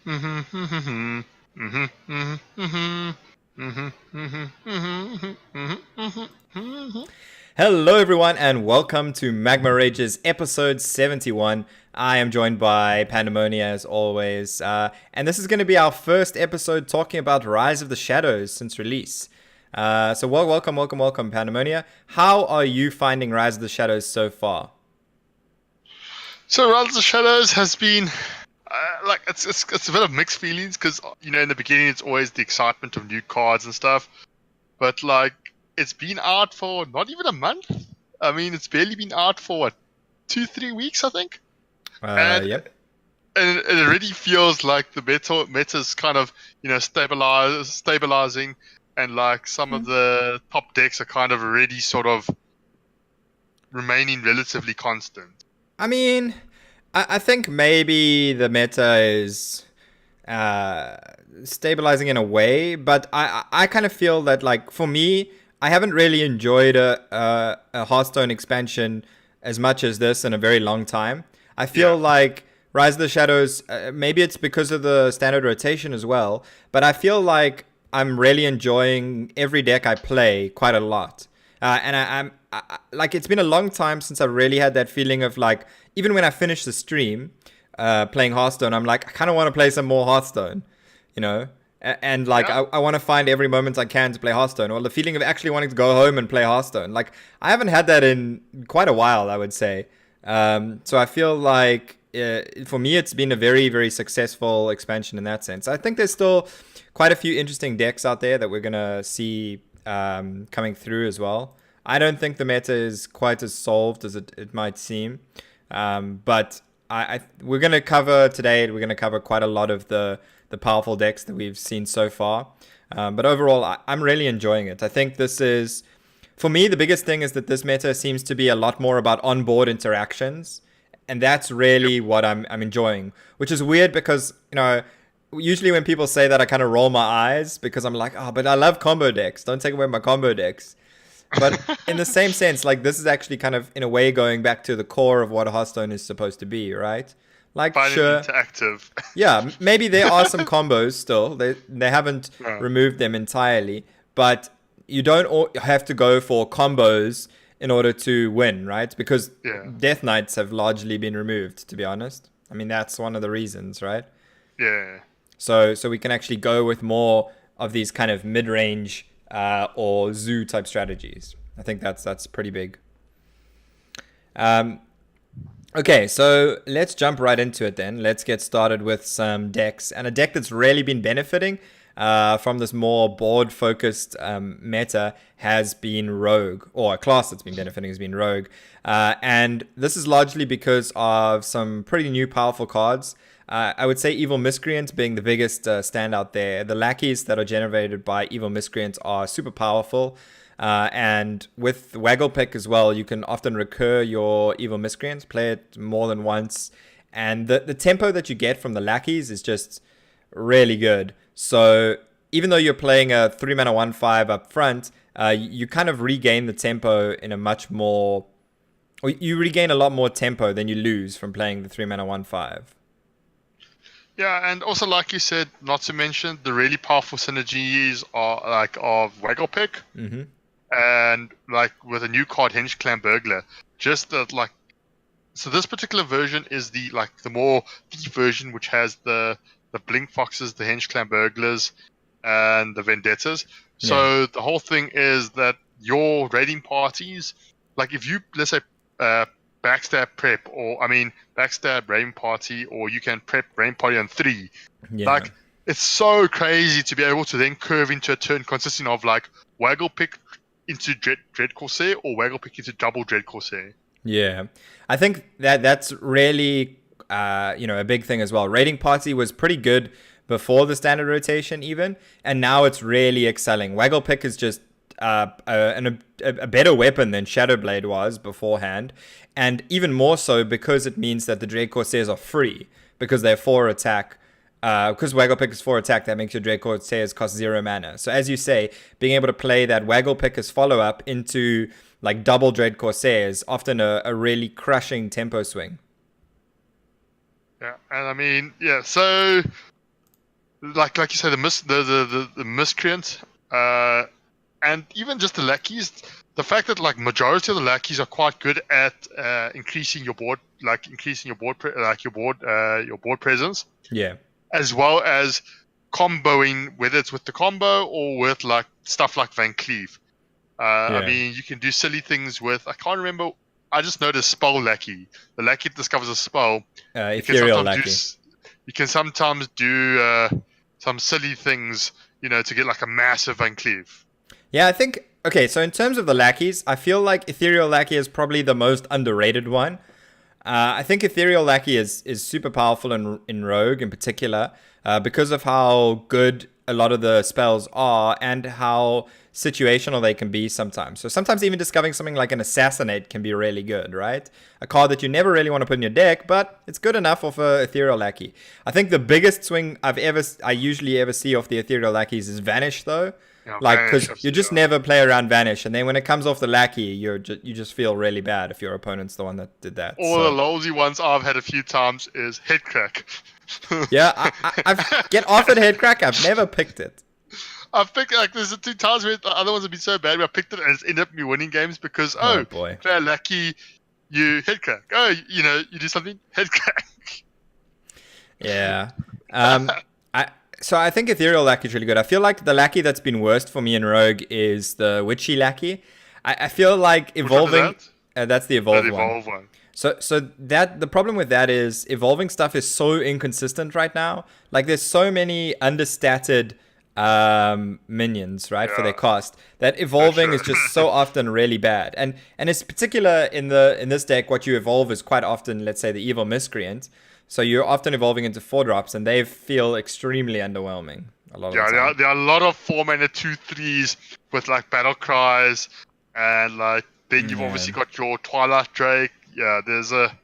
Hello, everyone, and welcome to Magma Ragers episode 71. I am joined by Pandemonia as always, and this is going to be our first episode talking about Rise of the Shadows since release. Welcome, Pandemonia. How are you finding Rise of the Shadows so far? So Rise of the Shadows has been it's a bit of mixed feelings because in the beginning it's always the excitement of new cards and stuff, but it's been out for not even a month. I mean, it's barely been out for what, 2-3 weeks, I think. Yep. And it already feels like the meta's kind of stabilizing, and some of the top decks are kind of already sort of remaining relatively constant. I mean, I think maybe the meta is stabilizing in a way, but I kind of feel that, for me, I haven't really enjoyed a Hearthstone expansion as much as this in a very long time. I feel like Rise of the Shadows, maybe it's because of the standard rotation as well, but I feel like I'm really enjoying every deck I play quite a lot. And I'm it's been a long time since I really had that feeling of even when I finish the stream playing Hearthstone, I'm like, I kind of want to play some more Hearthstone, and I want to find every moment I can to play Hearthstone, or the feeling of actually wanting to go home and play Hearthstone. I haven't had that in quite a while, I would say. So I feel like for me, it's been a very, very successful expansion in that sense. I think there's still quite a few interesting decks out there that we're going to see coming through as well. I don't think the meta is quite as solved as it might seem. But we're going to cover today, we're going to cover quite a lot of the powerful decks that we've seen so far. But overall, I'm really enjoying it. I think this is, for me, the biggest thing is that this meta seems to be a lot more about onboard interactions. And that's really what I'm enjoying, which is weird because, usually when people say that, I kind of roll my eyes because I'm like, but I love combo decks. Don't take away my combo decks. But in the same sense, this is actually kind of, in a way, going back to the core of what Hearthstone is supposed to be, right? Sure, interactive. Yeah, maybe there are some combos still. They haven't removed them entirely, but you don't have to go for combos in order to win, right? Because Death Knights have largely been removed, to be honest. I mean, that's one of the reasons, right? Yeah. So we can actually go with more of these kind of mid-range or zoo type strategies. I think that's pretty big. Okay, so let's jump right into it then. Let's get started with some decks. And a deck that's really been benefiting from this more board-focused meta has been Rogue, or a class that's been benefiting has been Rogue. And this is largely because of some pretty new powerful cards. I would say Evil Miscreant being the biggest standout there. The lackeys that are generated by Evil Miscreant are super powerful. And with Wagglepick as well, you can often recur your Evil Miscreants, play it more than once. And the tempo that you get from the lackeys is just really good. So even though you're playing a 3-mana 1/5 up front, you kind of regain the tempo in a much more... Or you regain a lot more tempo than you lose from playing the 3-mana 1/5. Yeah, and also like you said, not to mention the really powerful synergies are of Wagglepick, and with a new card, Henge Clan Burglar. Just that so this particular version is the more deep version, which has the Blink Foxes, the Henge Clan Burglars, and the Vendettas. So the whole thing is that your raiding parties, if you, let's say, backstab prep, backstab rain party, or you can prep rain party on 3. It's so crazy to be able to then curve into a turn consisting of Wagglepick into Dread Corsair or Wagglepick into double Dread Corsair. Yeah, I think that's really a big thing as well. Raiding party was pretty good before the standard rotation even, and now it's really excelling. Wagglepick is just a better weapon than Shadowblade was beforehand, and even more so because it means that the Dread Corsairs are free because they're 4 attack. Because Wagglepick is 4 attack, that makes your Dread Corsairs cost 0 mana. So as you say, being able to play that Wagglepick as follow-up into double Dread Corsairs, often a really crushing tempo swing. Yeah, and so like you say, the miscreant, and even just the lackeys. The fact that like majority of the lackeys are quite good at increasing your board, your board presence, Yeah. as well as comboing, whether it's with the combo or with like stuff like Van Cleave. I mean, you can do silly things with. I can't remember. I just know the spell lackey. The lackey that discovers a spell. Ethereal lackey. You can sometimes do some silly things, to get like a massive Van Cleave. Yeah, I think. Okay, so in terms of the lackeys, I feel like Ethereal Lackey is probably the most underrated one. I think Ethereal Lackey is super powerful in Rogue in particular because of how good a lot of the spells are and how situational they can be sometimes. So sometimes even discovering something like an Assassinate can be really good, right? A card that you never really want to put in your deck, but it's good enough of a Ethereal Lackey. I think the biggest swing I usually ever see off the Ethereal Lackeys is Vanish, though. Yeah, like, because you just never play around Vanish, and then when it comes off the Lackey, you just feel really bad if your opponent's the one that did that. All the lousy ones I've had a few times is Headcrack. Yeah, I've get offered Headcrack. I've never picked it. I've picked like there's 2 times where the other ones have been so bad where I picked it and it's ended up me winning games because boy, play a Lackey, you Headcrack. You do something Headcrack. Yeah. So I think Ethereal Lackey is really good. I feel like the Lackey that's been worst for me in Rogue is the Witchy Lackey. I feel like evolving. That's the evolved one. So that the problem with that is evolving stuff is so inconsistent right now. Like there's so many understated minions, right, for their cost, that evolving is just so often really bad. And it's particular in this deck, what you evolve is quite often, let's say, the Evil Miscreant. So you're often evolving into 4-drops, and they feel extremely underwhelming a lot of the time. There are a lot of 4-mana 2/3s with like battle cries, and like then you've obviously got your Twilight Drake. Yeah, there's a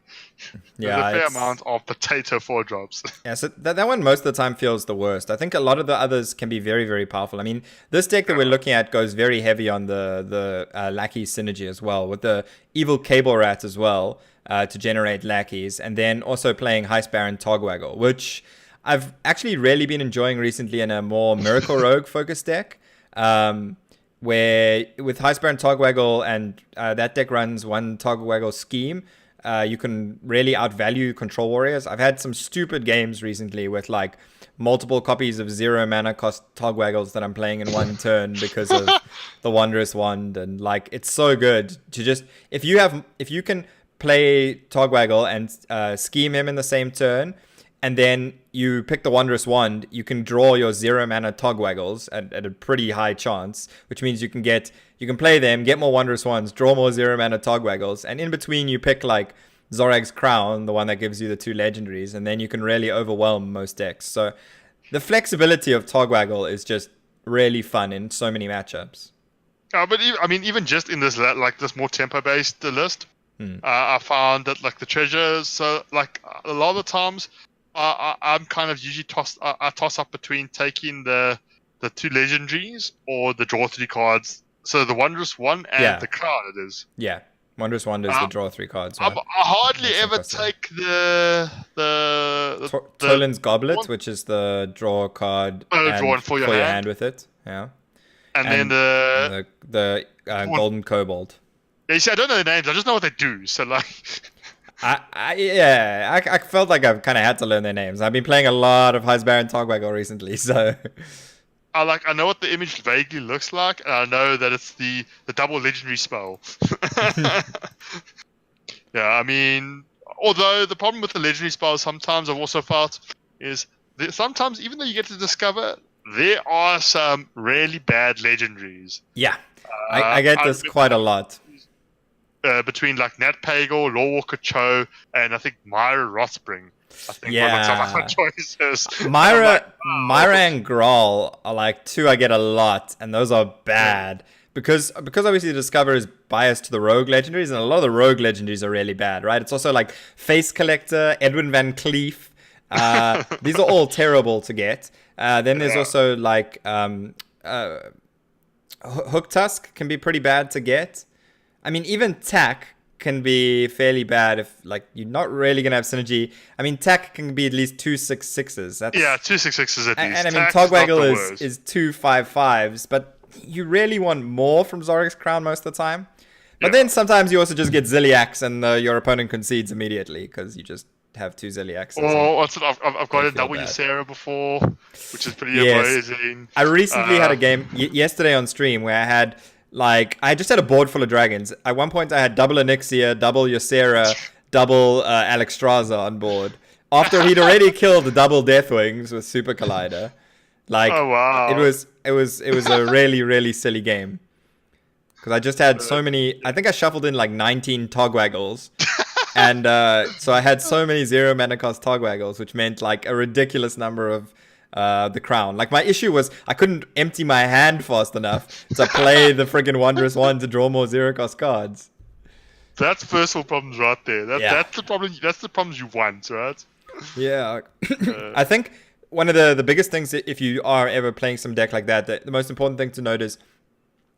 fair amount of potato 4-drops. Yeah, so that one most of the time feels the worst. I think a lot of the others can be very, very powerful. I mean, this deck that we're looking at goes very heavy on the Lackey synergy as well, with the Evil Cable Rat as well. To generate lackeys, and then also playing Heist Baron Togwaggle, which I've actually really been enjoying recently in a more Miracle Rogue focused deck, where with Heist Baron Togwaggle and that deck runs one Togwaggle scheme, you can really outvalue Control Warriors. I've had some stupid games recently with like multiple copies of 0 mana cost Togwaggles that I'm playing in one turn because of the Wondrous Wand, and like it's so good to just if you can play Togwaggle and scheme him in the same turn, and then you pick the Wondrous Wand, you can draw your 0 mana Togwaggles at a pretty high chance, which means you can play them, get more Wondrous Wands, draw more 0 mana Togwaggles, and in between you pick like Zorag's Crown, the one that gives you the 2 legendaries, and then you can really overwhelm most decks. So the flexibility of Togwaggle is just really fun in so many matchups. But even just in this this more tempo based list. I found that like the treasures, so like a lot of the times, I'm kind of usually I toss up between taking the 2 legendaries or the draw 3 cards. So the Wondrous One and the Crown it is. Yeah, Wondrous One is the draw 3 cards. Right? I hardly ever take the Tolan's Goblet, which is the draw card drawn for your hand with it. Yeah, and then the Golden Kobold. Yeah, you see, I don't know the names. I just know what they do. So, like, I felt like I've kind of had to learn their names. I've been playing a lot of Heist Baron Togwaggle recently, so I know what the image vaguely looks like, and I know that it's the double legendary spell. Yeah, I mean, although the problem with the legendary spells sometimes I've also felt is that sometimes even though you get to discover, there are some really bad legendaries. Yeah, I get this quite a lot. Between like Nat Pagal, Lawwalker Cho, and I think Myra Rothspring. I think were some of my choices. Myra and Grawl are like 2 I get a lot, and those are bad. Because obviously the Discover is biased to the Rogue Legendaries, and a lot of the Rogue Legendaries are really bad, right? It's also like Face Collector, Edwin Van Cleef. These are all terrible to get. Then there's also like Hook Tusk can be pretty bad to get. I mean, even Tack can be fairly bad if like you're not really gonna have synergy. I mean, tack can be at least 2/6/6s. That's 2/6/6s at least. and I mean, Tack's not Togwaggle the is worst. is 2/5/5s, but you really want more from Zorik's Crown most of the time. But then sometimes you also just get Zilliax and your opponent concedes immediately because you just have 2 Zilliaxes. Or what's it? I've got a feel W bad. Sarah before, which is pretty Yes. amazing. I recently had a game yesterday on stream where I had I just had a board full of dragons. At one point I had double Onyxia, double Ysera, double Alexstrasza on board. After he'd already killed the double Deathwings with Super Collider. Like, Oh, wow. it was a really, really silly game. Because I just had so many, I think I shuffled in like 19 Togwaggles. And so I had so many 0 mana cost Togwaggles, which meant like a ridiculous number of the crown. Like my issue was I couldn't empty my hand fast enough to play the friggin' Wondrous One to draw more 0 cost cards. That's first world problems right there. That's the problem. That's the problems you want, right? Yeah. I think one of the biggest things, if you are ever playing some deck like that, the most important thing to note is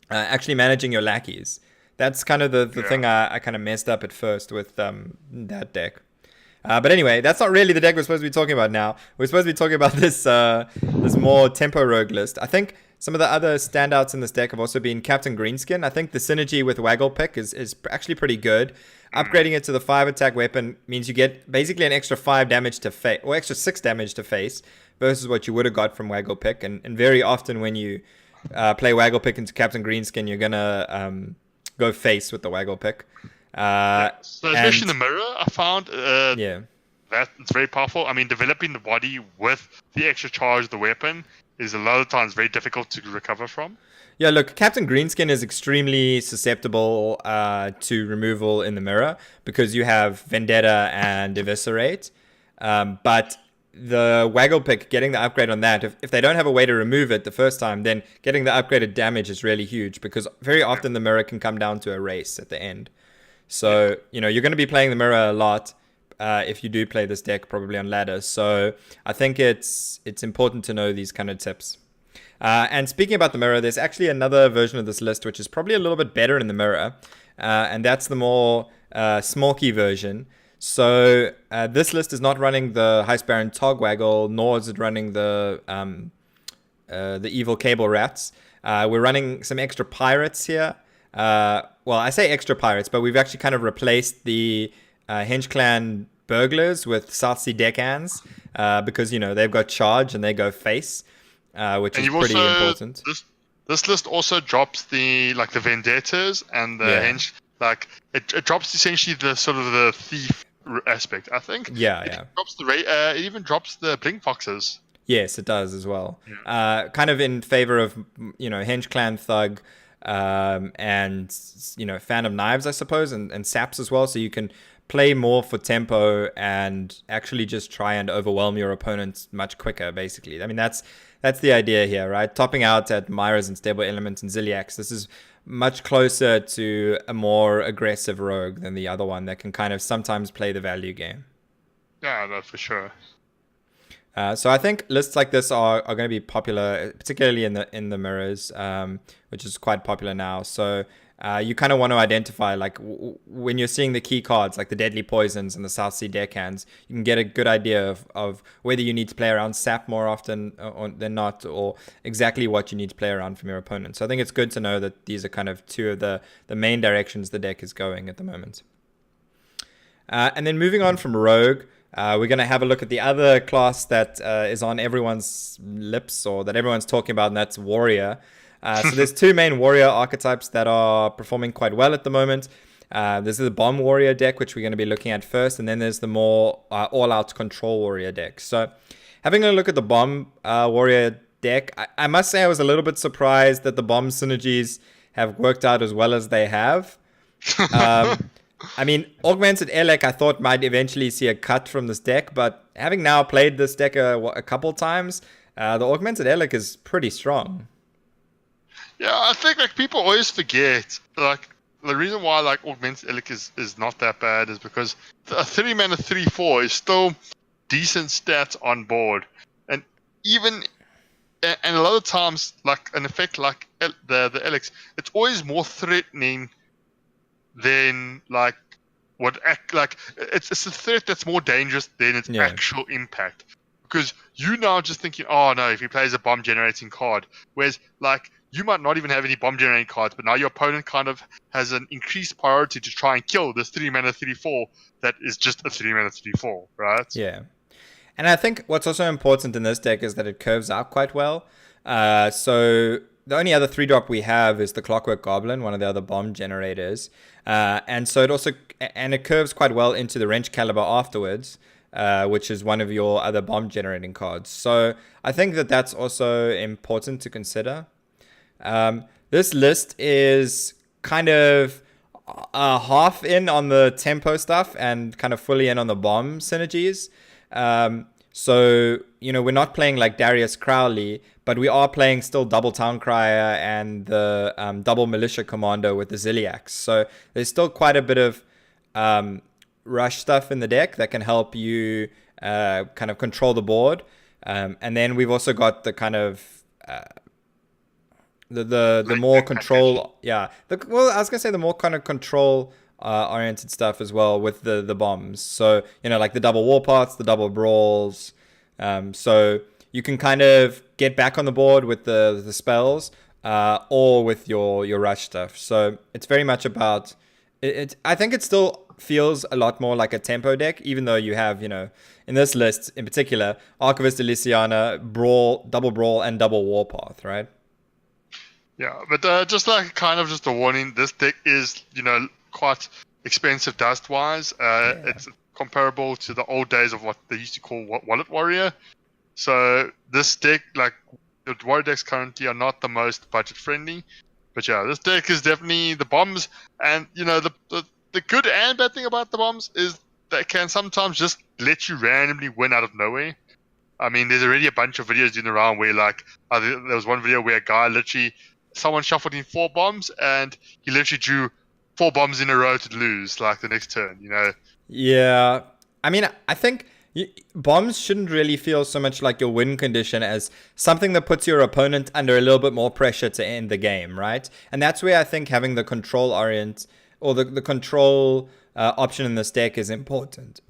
actually managing your lackeys. That's kind of the thing I kind of messed up at first with that deck. But anyway, that's not really the deck we're supposed to be talking about now. We're supposed to be talking about this more tempo rogue list. I think some of the other standouts in this deck have also been Captain Greenskin. I think the synergy with Waggle Pick is actually pretty good. Upgrading it to the 5 attack weapon means you get basically an extra 5 damage to face, or extra 6 damage to face, versus what you would have got from Waggle Pick. And very often when you play Waggle Pick into Captain Greenskin, you're gonna go face with the Waggle Pick. So especially in the mirror, I found yeah. that it's very powerful. I mean, developing the body with the extra charge of the weapon is a lot of times very difficult to recover from. Yeah, look, Captain Greenskin is extremely susceptible to removal in the mirror because you have Vendetta and Eviscerate. But the Waggle Pick, getting the upgrade on that, if they don't have a way to remove it the first time, then getting the upgraded damage is really huge because very often the mirror can come down to a race at the end. So, you're going to be playing the mirror a lot if you do play this deck, probably on ladder. So I think it's important to know these kind of tips. And speaking about the mirror, there's actually another version of this list which is probably a little bit better in the mirror, and that's the more smorky version. So this list is not running the Heist Baron Togwaggle, nor is it running the evil Cable Rats. We're running some extra pirates here. Well, I say extra pirates, but we've actually kind of replaced the Henge Clan Burglars with South Sea Deckhands because, they've got charge and they go face. Which is pretty important. This list also drops the Vendettas and the Henge. Like it drops essentially the sort of the thief aspect. I think. It drops it even drops the Blink Foxes. Yes, it does as well. Yeah. Kind of in favor of Henge Clan Thug, and Fan of Knives, I suppose, and Saps as well. So you can play more for tempo and actually just try and overwhelm your opponents much quicker. Basically, I mean that's the idea here, right? Topping out at Myra's and Stable Elements and Zilliax. This is much closer to a more aggressive rogue than the other one that can kind of sometimes play the value game. Yeah, no, for sure. So I think lists like this are going to be popular, particularly in the mirrors, which is quite popular now. So you kind of want to identify, like, when you're seeing the key cards, like the Deadly Poisons and the South Sea Deckhands, you can get a good idea of whether you need to play around Sap more often than not, or exactly what you need to play around from your opponent. So I think it's good to know that these are kind of two of the main directions the deck is going at the moment. And then moving on from Rogue, we're going to have a look at the other class that is on everyone's lips, or that everyone's talking about, and that's Warrior. So there's two main Warrior archetypes that are performing quite well at the moment. There's the Bomb Warrior deck, which we're going to be looking at first, and then there's the more all-out Control Warrior deck. So having a look at the Bomb Warrior deck, I must say I was a little bit surprised that the Bomb synergies have worked out as well as they have. I mean, Augmented Elec I thought might eventually see a cut from this deck, but having now played this deck a couple times, the Augmented Elec is pretty strong. Yeah, I think people always forget the reason why Augmented Elec is not that bad is because a 3-mana 3/4 is still decent stats on board, and a lot of times an effect like the Elec, it's always more threatening than it's a threat that's more dangerous than its Yeah. actual impact. Because you now just thinking, oh no, if he plays a bomb generating card, whereas like you might not even have any bomb generating cards, but now your opponent kind of has an increased priority to try and kill this 3-mana 3/4 that is just a 3-mana 3/4, right? Yeah. And I think what's also important in this deck is that it curves out quite well. So the only other 3-drop we have is the Clockwork Goblin, one of the other bomb generators. And so it curves quite well into the Wrench Caliber afterwards, which is one of your other bomb generating cards. So I think that that's also important to consider. This list is kind of half in on the tempo stuff and kind of fully in on the bomb synergies. So, we're not playing like Darius Crowley, but we are playing still double Town Crier and the double Militia Commando with the Ziliax. So there's still quite a bit of rush stuff in the deck that can help you kind of control the board. And then we've also got the kind of the more control, I was gonna say the more kind of control oriented stuff as well with the bombs. So like the double warpaths, the double brawls. So you can kind of get back on the board with the spells, or with your rush stuff. So it's very much about it. I think it still feels a lot more like a tempo deck, even though you have in this list in particular Archivist Elysiana, Brawl, double Brawl, and double Warpath, right? Yeah, but just like kind of just a warning, this deck is quite expensive dust wise. It's comparable to the old days of what they used to call Wallet Warrior. So this deck, like the Warrior decks currently, are not the most budget friendly. But yeah, this deck is definitely the bombs, and the good and bad thing about the bombs is they can sometimes just let you randomly win out of nowhere. I mean, there's already a bunch of videos doing around where like there was one video where a guy someone shuffled in 4 bombs and he literally drew 4 bombs in a row to lose like the next turn. Yeah, I mean, I think bombs shouldn't really feel so much like your win condition as something that puts your opponent under a little bit more pressure to end the game, right? And that's where I think having the control orient or the control option in this deck is important.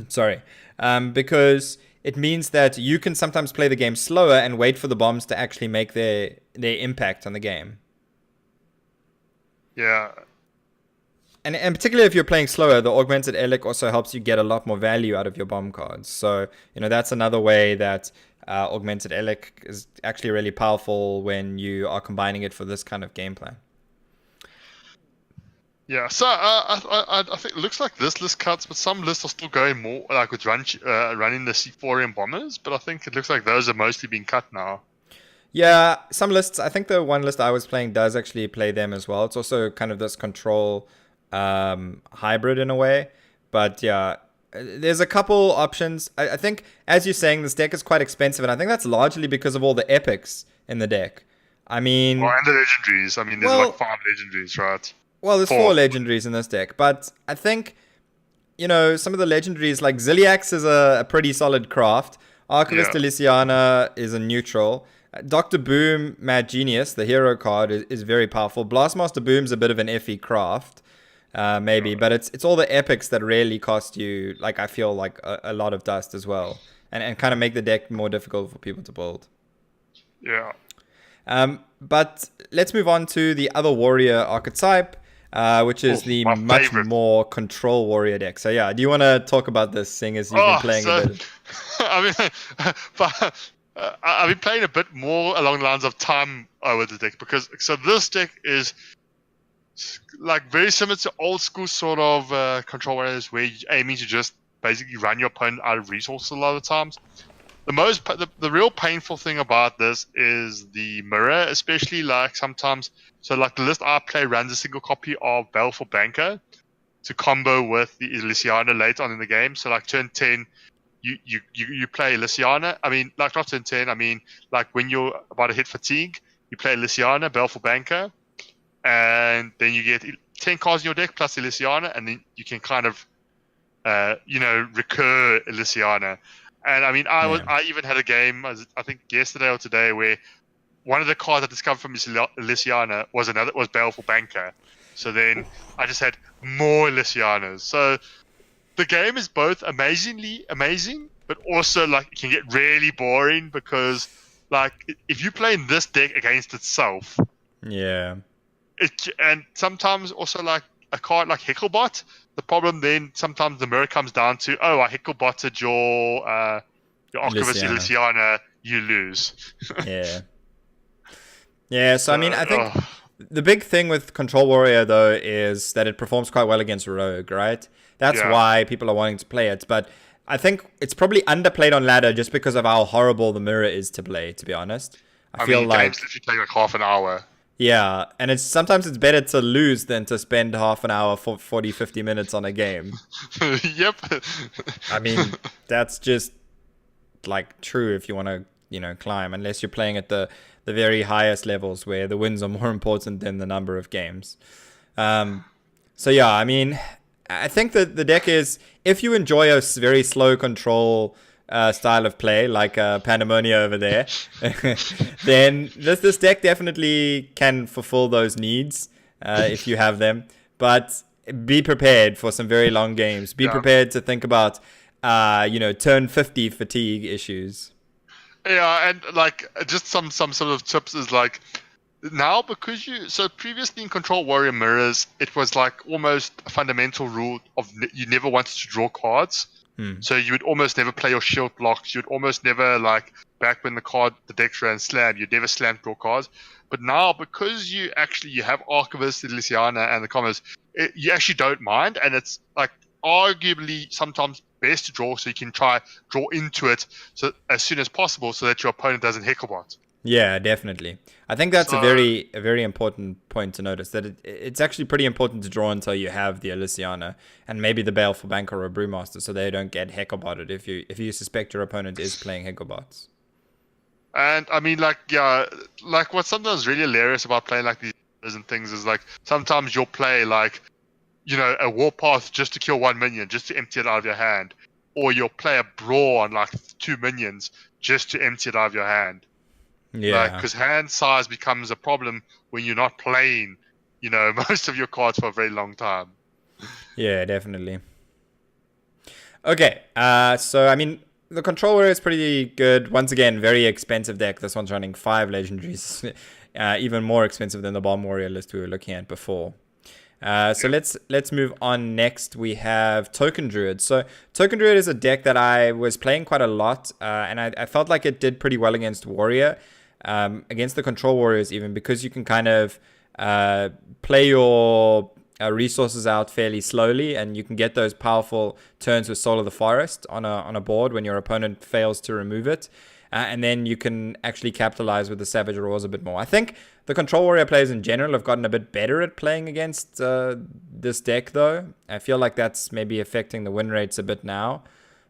Sorry, because it means that you can sometimes play the game slower and wait for the bombs to actually make their impact on the game. Yeah. And particularly if you're playing slower, the Augmented Elic also helps you get a lot more value out of your bomb cards. So, that's another way that Augmented Elic is actually really powerful when you are combining it for this kind of game plan. Yeah, so I think it looks like this list cuts, but some lists are still going more like with running the C4M bombers, but I think it looks like those are mostly being cut now. Yeah, some lists, I think the one list I was playing does actually play them as well. It's also kind of this control hybrid in a way, but yeah, there's a couple options. I think, as you're saying, this deck is quite expensive, and I think that's largely because of all the epics in the deck. I mean... Well, and the legendaries. I mean, there's like 5 legendaries, right? Well, there's 4 legendaries in this deck, but I think, some of the legendaries, like Ziliax is a pretty solid craft. Archivist Elysiana is a neutral. Dr. Boom, Mad Genius, the hero card, is very powerful. Blastmaster Boom's a bit of an iffy craft, maybe, but it's all the epics that really cost you, like, I feel like a lot of dust as well, and kind of make the deck more difficult for people to build. Yeah. But let's move on to the other warrior archetype, which is the much more control warrior deck. So yeah, do you want to talk about this, seeing as you've been playing a bit? I've been playing a bit more along the lines of time with the deck, because this deck is like very similar to old school sort of control warriors, where you're aiming to just basically run your opponent out of resources a lot of times. The real painful thing about this is the mirror, especially like sometimes. So like the list I play runs a single copy of Baleful Banker to combo with the Elysiana later on in the game. So like turn 10, you play Elysiana. I mean, like not turn 10. I mean, like when you're about to hit fatigue, you play Elysiana, Baleful Banker, and then you get 10 cards in your deck plus Elysiana, and then you can kind of, recur Elysiana. And I mean, I even had a game, I think yesterday or today, where one of the cards I discovered from Elysiana was Baleful Banker. So then I just had more Lysianas. So the game is both amazingly amazing, but also like it can get really boring because like if you play in this deck against itself, Yeah. and sometimes also like a card like Hicklebot, the problem then sometimes the mirror comes down to, oh, I Hicklebotted your Archivist Lysiana. Lysiana, you lose. Yeah. Yeah, so I mean, I think Ugh. the big thing with Control Warrior, though, is that it performs quite well against Rogue, right? That's Yeah. why people are wanting to play it. But I think it's probably underplayed on ladder just because of how horrible the mirror is to play, to be honest. I I feel mean, games like, literally take like half an hour. yeah, and it's sometimes it's better to lose than to spend half an hour for 40, 50 minutes on a game. Yep. I mean, that's just like true if you want to, climb, unless you're playing at the very highest levels where the wins are more important than the number of games. So yeah, I mean, I think that the deck is, if you enjoy a very slow control style of play, like Pandemonia over there, then this deck definitely can fulfill those needs if you have them. But be prepared for some very long games. Be Yeah. prepared to think about, turn 50 fatigue issues. Yeah, and like just some sort of tips is like now because so previously in Control Warrior Mirrors it was like almost a fundamental rule of you never wanted to draw cards. So you would almost never play your shield blocks. You'd almost never like back when the decks ran slam, you'd never slam draw cards. But now because you have Archivist, Lysiana, and the Commerce, you actually don't mind, and it's like arguably sometimes best to draw so you can try draw into it so as soon as possible so that your opponent doesn't Hicklebot. Yeah, definitely. I think that's So a very important point to notice, that it's actually pretty important to draw until you have the Elysiana and maybe the Baleful Banker or Brewmaster, so they don't get Hecklebotted if you suspect your opponent is playing Hecklebots. and I mean like like what's sometimes really hilarious about playing like these and things is like sometimes you'll play like a warpath just to kill 1 minion, just to empty it out of your hand, or you'll play a brawl on like 2 minions just to empty it out of your hand. Like, Yeah. because hand size becomes a problem when you're not playing, most of your cards for a very long time. Yeah, definitely. Okay, so I mean, the Control Warrior is pretty good. Once again, very expensive deck. This one's running 5 legendaries, even more expensive than the Bomb Warrior list we were looking at before. So let's move on. Next, we have Token Druid. So Token Druid is a deck that I was playing quite a lot, and I felt like it did pretty well against Warrior, against the Control Warriors even, because you can kind of play your resources out fairly slowly, and you can get those powerful turns with Soul of the Forest on a board when your opponent fails to remove it. And then you can actually capitalize with the Savage RoS a bit more. I think the Control Warrior players in general have gotten a bit better at playing against this deck, though. I feel like that's maybe affecting the win rates a bit now.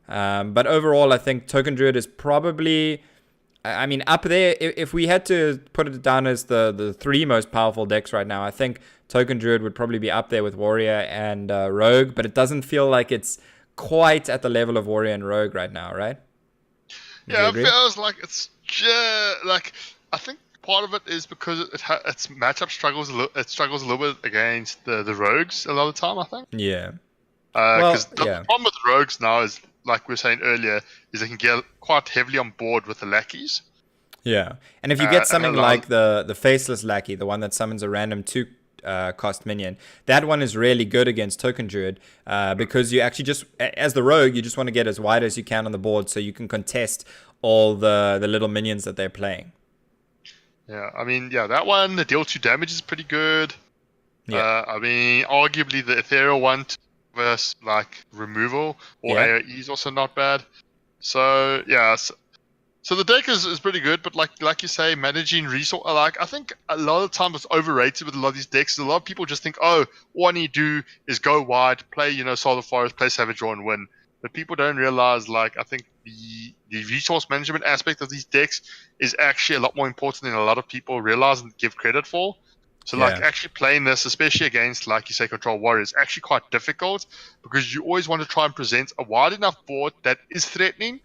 But overall, I think Token Druid is probably, I mean, up there. If we had to put it down as the 3 most powerful decks right now, I think Token Druid would probably be up there with Warrior and Rogue. But it doesn't feel like it's quite at the level of Warrior and Rogue right now, right? Yeah, it feels like it's just like I think part of it is because its matchup struggles it struggles a little bit against the rogues a lot of the time. I think. Yeah. Because Well, the problem with rogues now is, like we were saying earlier, is they can get quite heavily on board with the lackeys. Yeah, and if you get something like the Faceless Lackey, the one that summons a random 2 cost minion, that one is really good against Token Druid because you actually just, as the rogue, you just want to get as wide as you can on the board so you can contest all the little minions that they're playing. Yeah, I mean, that one, the deal 2 damage is pretty good. Yeah. I mean, arguably the Ethereal one versus like removal or AoE is also not bad. So yeah, so the deck is pretty good, but like you say, managing resource, like I think a lot of the time it's overrated with a lot of these decks. A lot of people just think, oh, all I need to do is go wide, play Soul of the Forest, play Savage Draw and win. But people don't realize, like, I think the resource management aspect of these decks is actually a lot more important than a lot of people realize and give credit for. So like actually playing this, especially against, like you say, Control Warriors, is actually quite difficult because you always want to try and present a wide enough board that is threatening,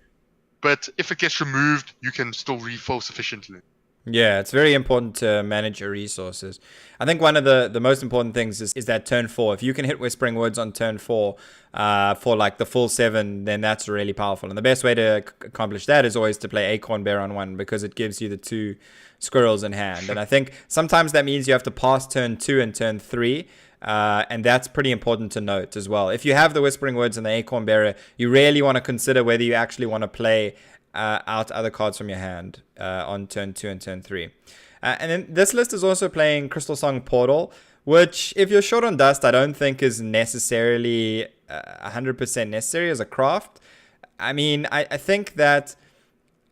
but if it gets removed, you can still refill sufficiently. Yeah, it's very important to manage your resources. I think one of the most important things is that turn 4. If you can hit Whispering Woods on turn 4 for like the full 7, then that's really powerful. And the best way to accomplish that is always to play Acorn Bear on 1 because it gives you the 2 squirrels in hand. And I think sometimes that means you have to pass turn 2 and turn 3. And that's pretty important to note as well. If you have the Whispering Woods and the Acorn Bearer, you really want to consider whether you actually want to play out other cards from your hand on turn 2 and turn 3. And then this list is also playing Crystal Song Portal, which if you're short on dust, I don't think is necessarily 100% necessary as a craft. I mean, I think that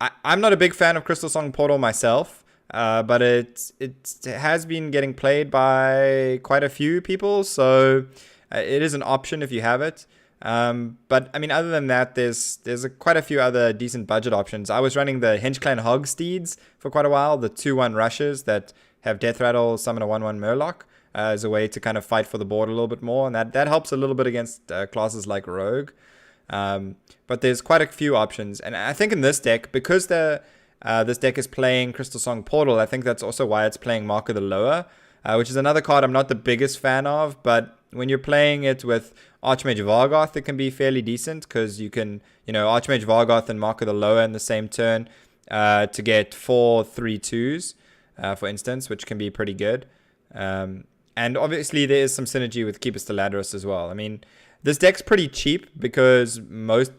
I'm not a big fan of Crystal Song Portal myself, but it has been getting played by quite a few people, so it is an option if you have it. But I mean, other than that, there's quite a few other decent budget options. I was running the Henchclan Hogsteeds for quite a while, the 2/1 rushes that have Death Rattle, summon a 1/1 Murloc as a way to kind of fight for the board a little bit more, and that helps a little bit against classes like Rogue. But there's quite a few options, and I think in this deck, because this deck is playing Crystal Song Portal, I think that's also why it's playing Mark of the Lower, which is another card I'm not the biggest fan of, but when you're playing it with Archmage Vargoth, it can be fairly decent because you can, Archmage Vargoth and Mark of the Lower in the same turn to get 4 3/2s, for instance, which can be pretty good. And obviously there is some synergy with Keeper Stellaris as well. I mean, this deck's pretty cheap because most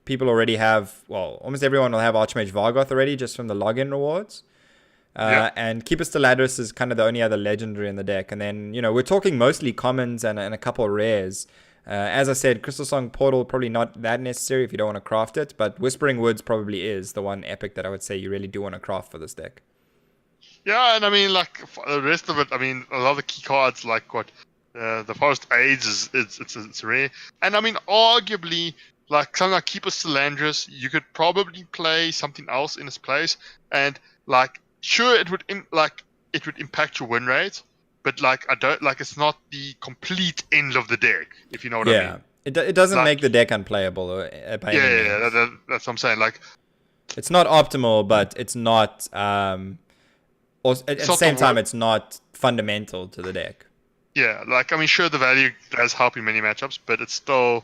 people already have, well, almost everyone will have Archmage Vargoth already just from the login rewards. And Keeper Stellaris is kind of the only other legendary in the deck. And then, we're talking mostly commons and a couple of rares. As I said, Crystal Song Portal probably not that necessary if you don't want to craft it, but Whispering Woods probably is the one epic that I would say you really do want to craft for this deck. Yeah, and I mean, like, for the rest of it, I mean, a lot of the key cards, like what the Forest Aids it's rare. And I mean, arguably, like something like Keeper Stellaris, you could probably play something else in its place, and like, sure, it would impact your win rate, but like it's not the complete end of the deck, if you know what I mean. It doesn't make the deck unplayable by any means. That's what I'm saying. Like, it's not optimal, but it's not. Or at the same time, it's not fundamental to the deck. Yeah, like, I mean, sure, the value does help in many matchups, but it's still,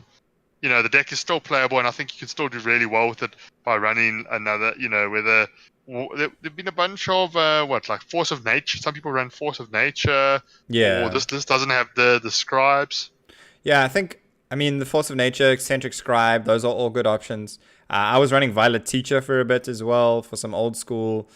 the deck is still playable, and I think you can still do really well with it by running another, whether there've been a bunch of like Force of Nature. Some people run Force of Nature. Yeah. Or this doesn't have the scribes. Yeah, I mean, the Force of Nature, Eccentric Scribe, those are all good options. I was running Violet Teacher for a bit as well for some old school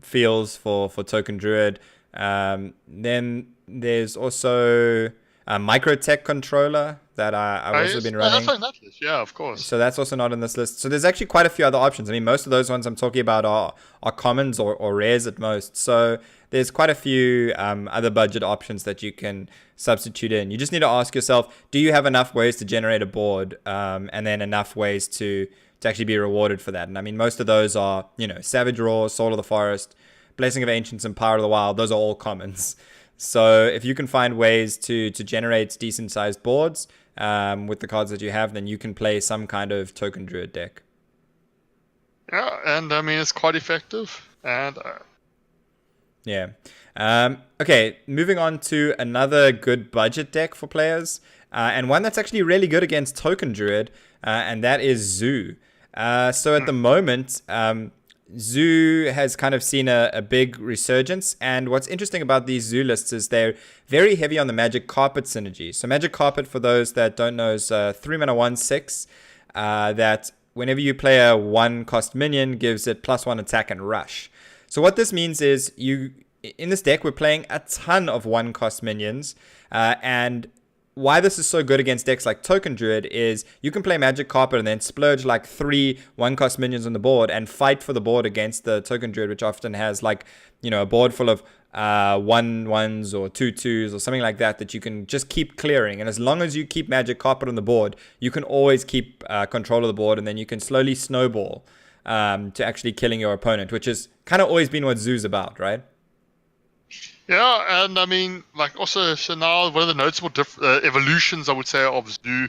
feels for Token Druid. Then there's also a Microtech Controller that I've also been running. That's on that list. Yeah, of course. So that's also not in this list. So there's actually quite a few other options. I mean, most of those ones I'm talking about are commons or rares at most. So there's quite a few other budget options that you can substitute in. You just need to ask yourself, do you have enough ways to generate a board and then enough ways to actually be rewarded for that? And I mean, most of those are, Savage Roar, Soul of the Forest, Blessing of Ancients, and Power of the Wild. Those are all commons. So if you can find ways to generate decent sized boards with the cards that you have, then you can play some kind of Token Druid deck. Yeah, and I mean, it's quite effective. And yeah. Okay, moving on to another good budget deck for players, and one that's actually really good against Token Druid, and that is Zoo. So at the moment, Zoo has kind of seen a big resurgence, and what's interesting about these Zoo lists is they're very heavy on the Magic Carpet synergy. So Magic Carpet, for those that don't know, is 3 mana 1/6 that whenever you play a 1-cost minion, gives it +1 attack and rush. So what this means is in this deck, we're playing a ton of 1-cost minions, and why this is so good against decks like Token Druid is you can play Magic Carpet and then splurge like 3 1-cost minions on the board and fight for the board against the Token Druid, which often has like, a board full of 1/1s or 2/2s or something like that you can just keep clearing. And as long as you keep Magic Carpet on the board, you can always keep control of the board, and then you can slowly snowball to actually killing your opponent, which has kind of always been what Zoo's about, right? Yeah, and I mean, like, also, so now one of the noticeable evolutions, I would say, of Zoo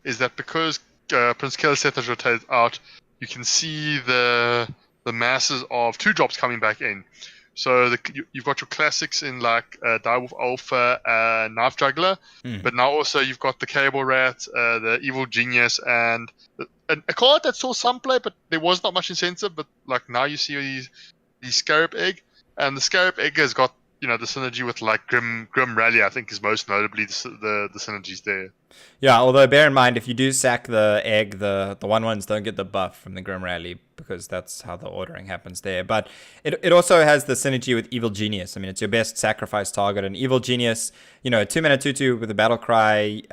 is that because Prince Keleseth has rotated out, you can see the the masses of 2-drops coming back in. So you've got your classics in like Direwolf Alpha, Knife Juggler, but now also you've got the Cable Rat, the Evil Genius, and a card that saw some play, but there was not much incentive. But like now you see these Scarab Egg, and the Scarab Egg has got the synergy with like Grim Rally. I think is most notably the synergies there. Yeah, although bear in mind, if you do sack the egg, the 1/1s don't get the buff from the Grim Rally, because that's how the ordering happens there. But it also has the synergy with Evil Genius. I mean, it's your best sacrifice target. And Evil Genius, 2-mana 2/2 with a Battle Cry,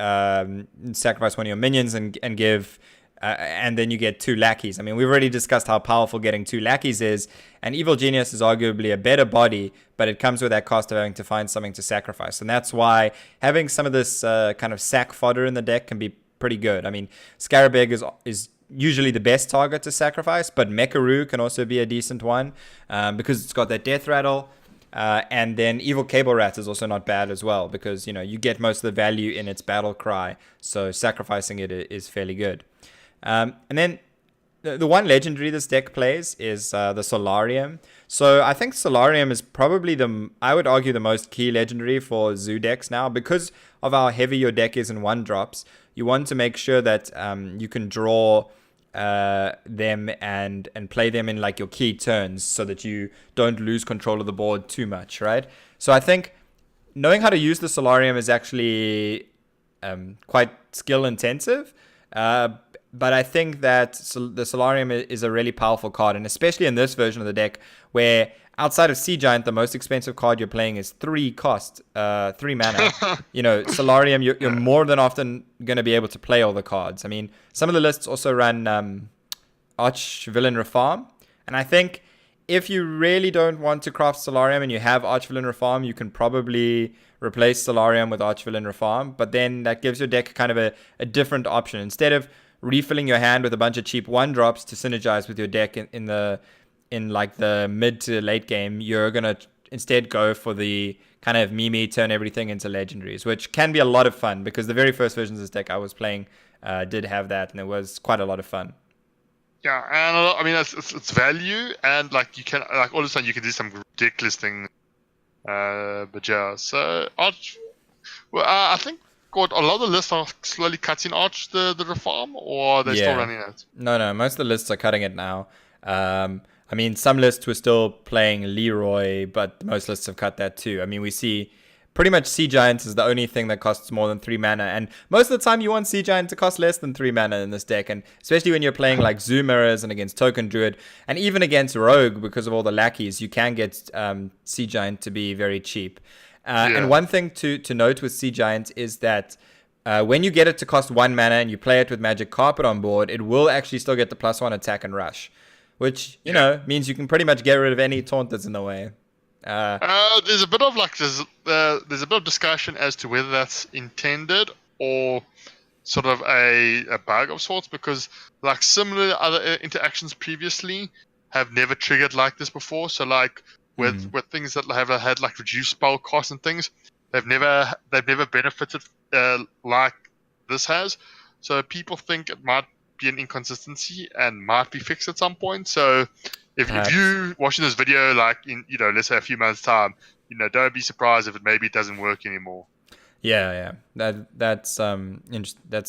sacrifice one of your minions and give... and then you get 2 lackeys. I mean, we've already discussed how powerful getting 2 lackeys is, and Evil Genius is arguably a better body, but it comes with that cost of having to find something to sacrifice. And that's why having some of this kind of sack fodder in the deck can be pretty good. I mean, Scarab Egg is usually the best target to sacrifice, but Mecharoo can also be a decent one because it's got that Death Rattle. And then Evil Cable Rat is also not bad as well, because, you get most of the value in its Battle Cry, so sacrificing it is fairly good. And then the one legendary this deck plays is the Solarium. So I think Solarium is probably I would argue, the most key legendary for Zoo decks now, because of how heavy your deck is in 1-drops. You want to make sure that you can draw them and play them in like your key turns, so that you don't lose control of the board too much, right? So I think knowing how to use the Solarium is actually quite skill intensive. But I think that the Solarium is a really powerful card, and especially in this version of the deck, where outside of Sea Giant, the most expensive card you're playing is 3 mana. Solarium, you're more than often going to be able to play all the cards. I mean, some of the lists also run Arch-Villain Refarm, and I think if you really don't want to craft Solarium and you have Arch-Villain Refarm, you can probably replace Solarium with Arch-Villain Refarm, but then that gives your deck kind of a different option. Instead of refilling your hand with a bunch of cheap 1-drops to synergize with your deck in like the mid to late game, you're gonna instead go for the kind of meme turn everything into legendaries, which can be a lot of fun, because the very first versions of this deck I was playing did have that, and it was quite a lot of fun. Yeah, and I mean it's value, and like you can like all of a sudden you can do some ridiculous thing. But yeah, so I think a lot of the lists are slowly cutting Arch the Reform, or they're still running it? No, most of the lists are cutting it now. I mean, some lists were still playing Leroy, but most lists have cut that too. I mean, we see pretty much Sea Giant is the only thing that costs more than 3 mana, and most of the time you want Sea Giant to cost less than 3 mana in this deck, and especially when you're playing like Zoo Mirrors and against Token Druid, and even against Rogue, because of all the lackeys, you can get Sea Giant to be very cheap. And one thing to note with Sea Giant is that when you get it to cost 1 mana and you play it with Magic Carpet on board, it will actually still get the +1 attack and rush, which, means you can pretty much get rid of any taunt that's in the way. There's a bit of there's a bit of discussion as to whether that's intended or sort of a bug of sorts, because like similar other interactions previously have never triggered like this before. So like with things that have had like reduced spell costs and things, they've never benefited like this has. So people think it might be an inconsistency and might be fixed at some point. So if you watching this video like in let's say a few months time, don't be surprised if it doesn't work anymore. Yeah. That's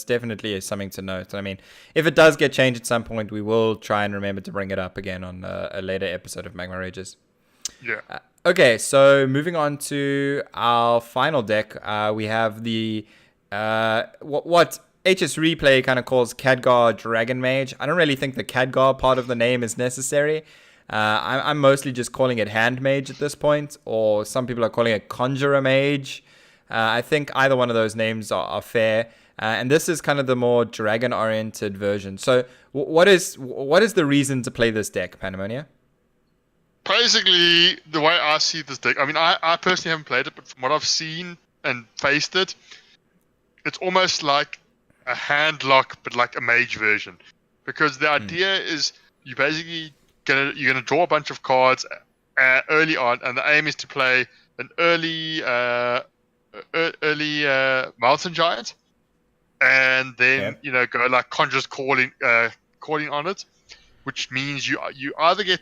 definitely something to note. I mean, if it does get changed at some point, we will try and remember to bring it up again on a later episode of Magma Ragers. Yeah. Okay, so moving on to our final deck, we have the what HS Replay kind of calls Khadgar Dragon Mage. I don't really think the Khadgar part of the name is necessary. I'm mostly just calling it Hand Mage at this point, or some people are calling it Conjurer Mage. I think either one of those names are fair. And this is kind of the more dragon-oriented version. So what is the reason to play this deck, Pandemonia? Basically, the way I see this deck, I mean, I personally haven't played it, but from what I've seen and faced it, it's almost like a hand lock, but like a mage version. Because the idea is you're gonna draw a bunch of cards early on, and the aim is to play an early Mountain Giant, and then go like Conjurer's calling on it, which means you either get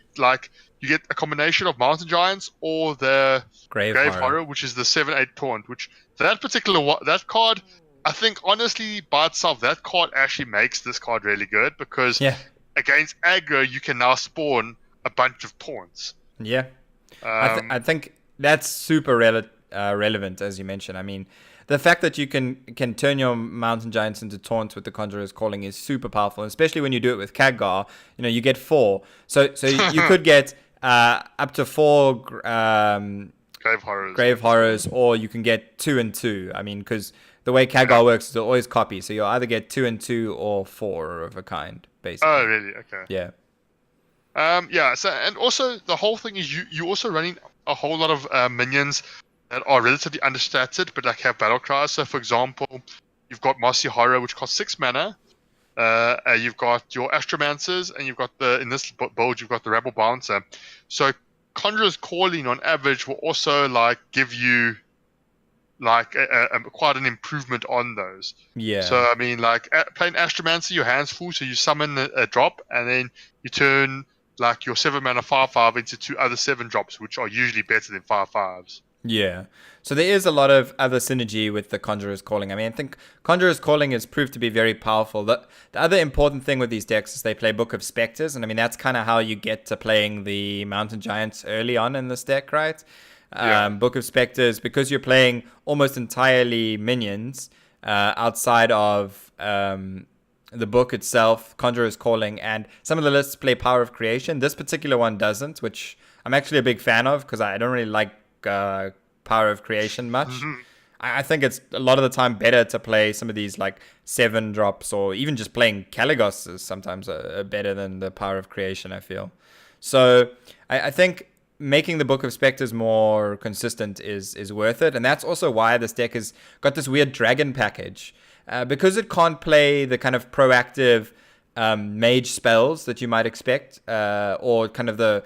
you get a combination of Mountain Giants or the Grave Horror, which is the 7/8 taunt. Which that that card, I think honestly by itself, that card actually makes this card really good because against aggro you can now spawn a bunch of taunts. Yeah, I think that's super relevant, as you mentioned. I mean, the fact that you can turn your Mountain Giants into taunts with the Conjurer's Calling is super powerful, especially when you do it with Khadgar. You get 4. So you could get up to 4 Grave Horrors, or you can get 2 and 2. I mean, because the way Khadgar works is it'll always copy. So you'll either get 2 and 2 or 4 of a kind, basically. Oh, really? Okay. Yeah. So and also the whole thing is you also running a whole lot of minions that are relatively understated but like have battle cries. So for example, you've got Mossy Horror, which costs 6 mana. You've got your Astromancers, and you've got in this build you've got the Rebel Bouncer. So Conjurer's Calling on average will also give you quite an improvement on those. Yeah. So I mean, playing Astromancer, your hand's full, so you summon a drop, and then you turn your 7 mana 5/5 into 2 other 7 drops, which are usually better than 5/5s. Yeah. So there is a lot of other synergy with the Conjurer's Calling. I mean, I think Conjurer's Calling has proved to be very powerful. The other important thing with these decks is they play Book of Spectres, and I mean, that's kind of how you get to playing the Mountain Giants early on in this deck, right? Book of Spectres, because you're playing almost entirely minions outside of the book itself, Conjurer's Calling, and some of the lists play Power of Creation. This particular one doesn't, which I'm actually a big fan of because I don't really like Power of Creation much. I think it's a lot of the time better to play some of these 7 drops, or even just playing Caligos is sometimes better than the Power of Creation, I feel. So I think making the Book of Spectres more consistent is worth it, and that's also why this deck has got this weird dragon package. Because it can't play the kind of proactive mage spells that you might expect, or kind of the,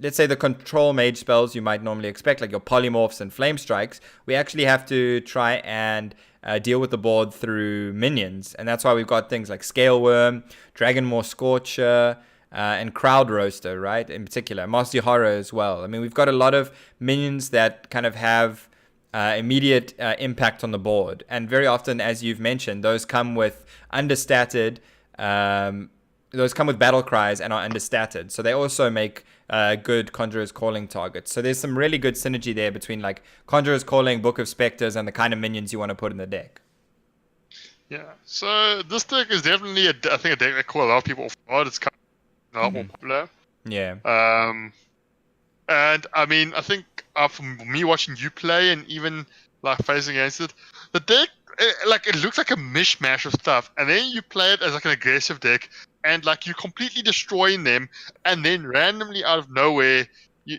let's say the control mage spells you might normally expect, like your polymorphs and flame strikes. We actually have to try and deal with the board through minions, and that's why we've got things like Scale Worm, Dragonmaw Scorcher, and Crowd Roaster, right? In particular, Mossy Horror as well. I mean, we've got a lot of minions that kind of have immediate impact on the board, and very often, as you've mentioned, those come with understated. Those come with battle cries and are understated, so they also make good Conjurer's Calling targets. So there's some really good synergy there between Conjurer's Calling, Book of Spectres, and the kind of minions you want to put in the deck. Yeah, so this deck is definitely a deck that caught a lot of people off guard. It's kind of a lot more popular. Yeah. And I mean, I think from me watching you play and even facing against it, the deck it looks like a mishmash of stuff, and then you play it as an aggressive deck, and you're completely destroying them, and then randomly out of nowhere, you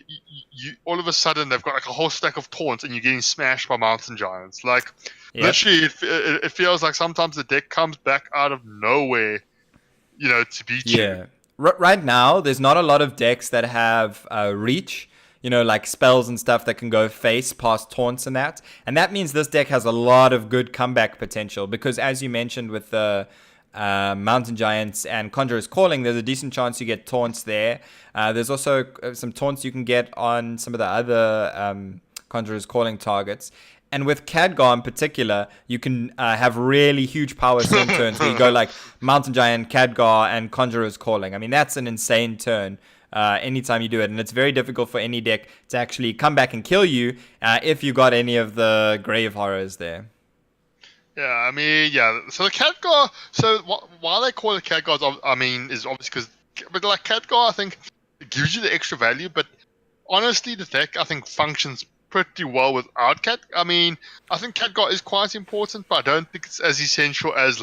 all of a sudden they've got a whole stack of taunts, and you're getting smashed by Mountain Giants. Literally, it feels like sometimes the deck comes back out of nowhere, to beat you. Yeah. Right now, there's not a lot of decks that have reach, spells and stuff that can go face past taunts and that. And that means this deck has a lot of good comeback potential because, as you mentioned with the Mountain Giants and Conjurer's Calling, there's a decent chance you get taunts there. There's also some taunts you can get on some of the other Conjurer's Calling targets. And with Khadgar in particular, you can have really huge power swing turns where you go Mountain Giant, Khadgar, and Conjurer's Calling. I mean, that's an insane turn anytime you do it. And it's very difficult for any deck to actually come back and kill you if you got any of the Grave Horrors there. Yeah, I mean, yeah. So the Khadgar, why they call it Khadgar, I mean, is obviously because, Khadgar, I think, it gives you the extra value, but honestly, the deck, I think, functions pretty well without I mean, I think Khadgar is quite important, but I don't think it's as essential as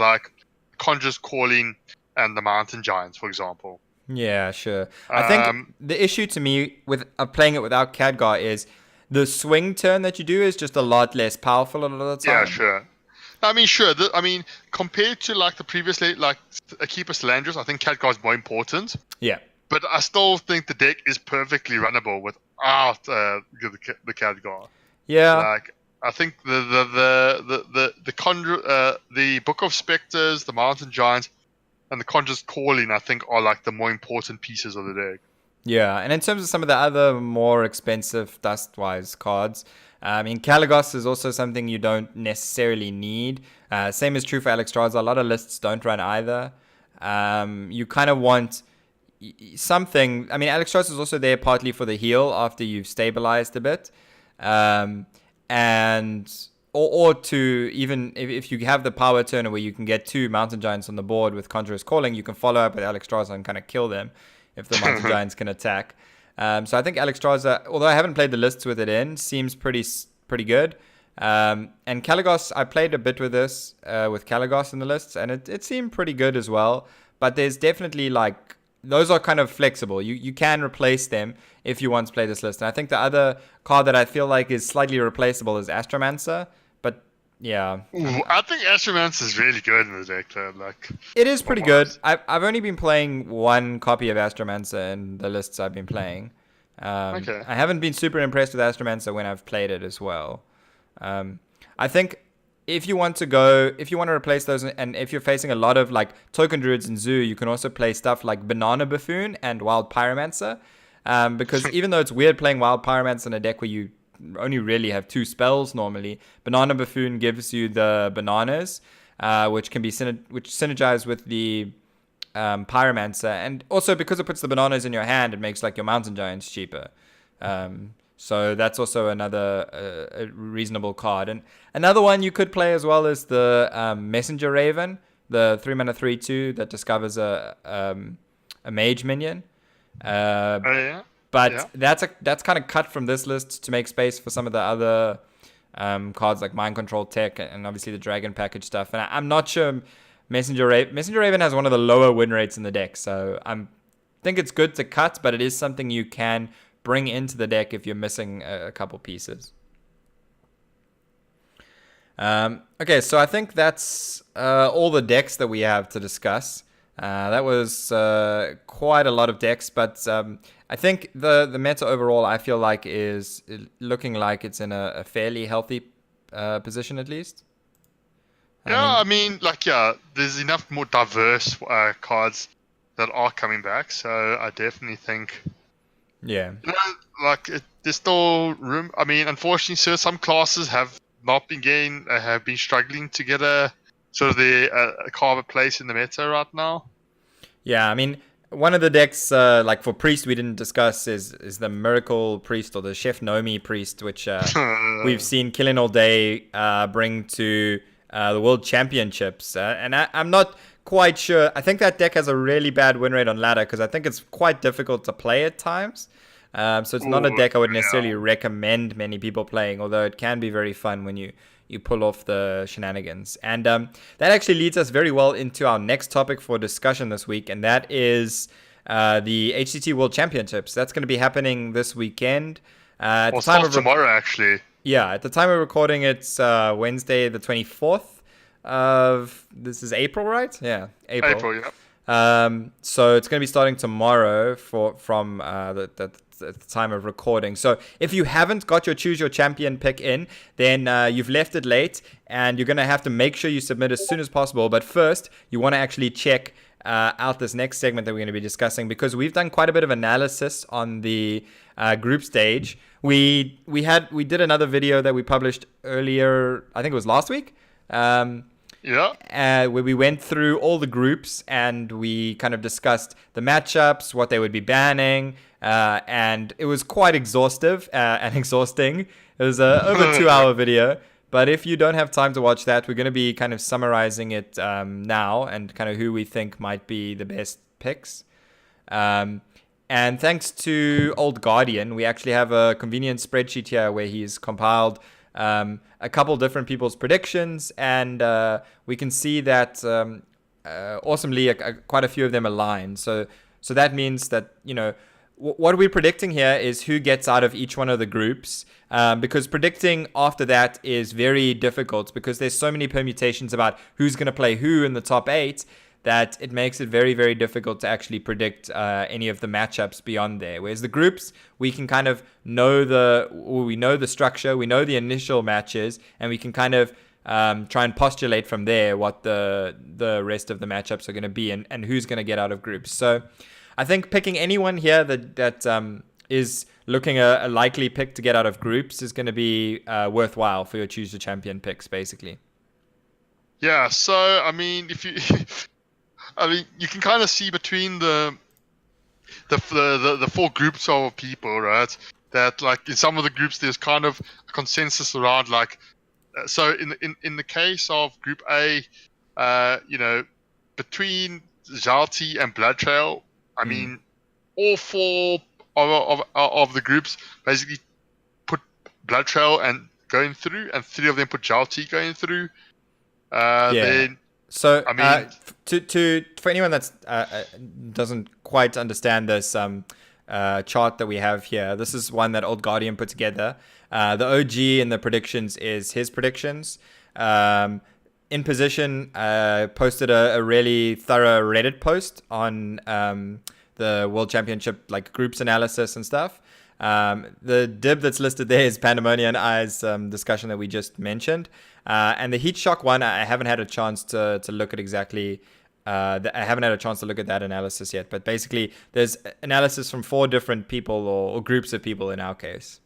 Conjurer's Calling and the Mountain Giants, for example. Yeah, sure. I think the issue to me with playing it without Khadgar is the swing turn that you do is just a lot less powerful a lot of the time. Yeah, sure. I mean, sure. Compared to the previously Keeper Salandros, I think Khadgar is more important. Yeah. But I still think the deck is perfectly runnable without the Khadgar. Yeah. I think the Book of Spectres, the Mountain Giants, and the Conjurer's Calling, I think, are like the more important pieces of the deck. Yeah, and in terms of some of the other more expensive dust-wise cards, I mean, Kaligos is also something you don't necessarily need. Same is true for Alexstrasza. A lot of lists don't run either. You kind of want something. I mean, Alexstrasza is also there partly for the heal after you've stabilized a bit. And or to even if you have the power turner where you can get 2 Mountain Giants on the board with Conjurer's Calling, you can follow up with Alexstrasza and kind of kill them if the Mountain Giants can attack. So I think Alexstrasza, although I haven't played the lists with it in, seems pretty good. And Kaligos, I played a bit with this, with Kaligos in the lists, and it seemed pretty good as well. But there's definitely like, those are kind of flexible. You can replace them if you want to play this list. And I think the other card that I feel like is slightly replaceable is Astromancer. But yeah. Ooh, I think Astromancer is really good in the deck though. Like, it is pretty good. I've only been playing one copy of Astromancer in the lists I've been playing. Okay. I haven't been super impressed with Astromancer when I've played it as well. I think if you want to replace those, and if you're facing a lot of like token druids and zoo, you can also play stuff like Banana Buffoon and Wild Pyromancer. Because even though it's weird playing Wild Pyromancer in a deck where you only really have 2 spells normally, Banana Buffoon gives you the bananas, which can be which synergize with the Pyromancer, and also because it puts the bananas in your hand, it makes like your Mountain Giants cheaper. So that's also another a reasonable card. And another one you could play as well is the Messenger Raven, the 3-mana 3/2 that discovers a mage minion. Yeah. But Yeah. that's kind of cut from this list to make space for some of the other cards like Mind Control Tech and obviously the Dragon Package stuff. And I'm not sure Messenger Raven has one of the lower win rates in the deck, so I think it's good to cut, but it is something you can bring into the deck if you're missing a couple pieces. Okay, so I think that's all the decks that we have to discuss. That was quite a lot of decks, but I think the meta overall, I feel like, is looking like it's in a fairly healthy position at least. I mean, there's enough more diverse cards that are coming back, so I definitely think, there's still room. I mean, unfortunately, some classes have not been have been struggling to get a sort of carve a place in the meta right now. Yeah, I mean, one of the decks, like for Priest, we didn't discuss is the Miracle Priest or the Chef Nomi Priest, which we've seen Killing All Day bring to the World Championships. And I'm not quite sure. I think that deck has a really bad win rate on ladder because I think it's quite difficult to play at times. So it's not a deck I would necessarily recommend many people playing, although it can be very fun when you pull off the shenanigans. And that actually leads us very well into our next topic for discussion this week, and that is the HCT World Championships. That's going to be happening this weekend. At the time of tomorrow, actually. Yeah, at the time of recording, it's Wednesday the 24th of... This is April, right? Yeah, April, yeah. So it's going to be starting tomorrow from the time of recording. So if you haven't got your Choose Your Champion pick in, then you've left it late, and you're going to have to make sure you submit as soon as possible. But first, you want to actually check out this next segment that we're going to be discussing, because we've done quite a bit of analysis on the group stage. We did another video that we published earlier, I think it was last week. Where we went through all the groups and we kind of discussed the matchups, what they would be banning, and it was quite exhaustive and exhausting. It was over 2-hour video, but if you don't have time to watch that, we're going to be kind of summarizing it now and kind of who we think might be the best picks. And thanks to Old Guardian, we actually have a convenient spreadsheet here where he's compiled a couple different people's predictions, and we can see that awesomely quite a few of them align. So that means that, what we're predicting here is who gets out of each one of the groups, because predicting after that is very difficult because there's so many permutations about who's going to play who in the top 8 that it makes it very, very difficult to actually predict any of the matchups beyond there. Whereas the groups, we can kind of know the structure, we know the initial matches, and we can kind of try and postulate from there what the rest of the matchups are going to be and who's going to get out of groups. So I think picking anyone here that is looking a likely pick to get out of groups is going to be worthwhile for your choose your champion picks, basically. Yeah. So I mean, if you, I mean, you can kind of see between the four groups of people, right? That like in some of the groups there's kind of a consensus around like, so in the case of Group A, between Zhalti and Blood Trail, I mean, all four of the groups basically put Blood Trail and going through, and three of them put Zhalti going through. Then, so I mean, for anyone that doesn't quite understand this chart that we have here, this is one that Old Guardian put together. The OG in the predictions is his predictions. In Position posted a really thorough Reddit post on the World Championship like groups analysis and stuff. The dib that's listed there is Pandemonium Eye's discussion that we just mentioned. And the Heat Shock one, I haven't had a chance to look at exactly. I haven't had a chance to look at that analysis yet. But basically, there's analysis from 4 different people or groups of people in our case.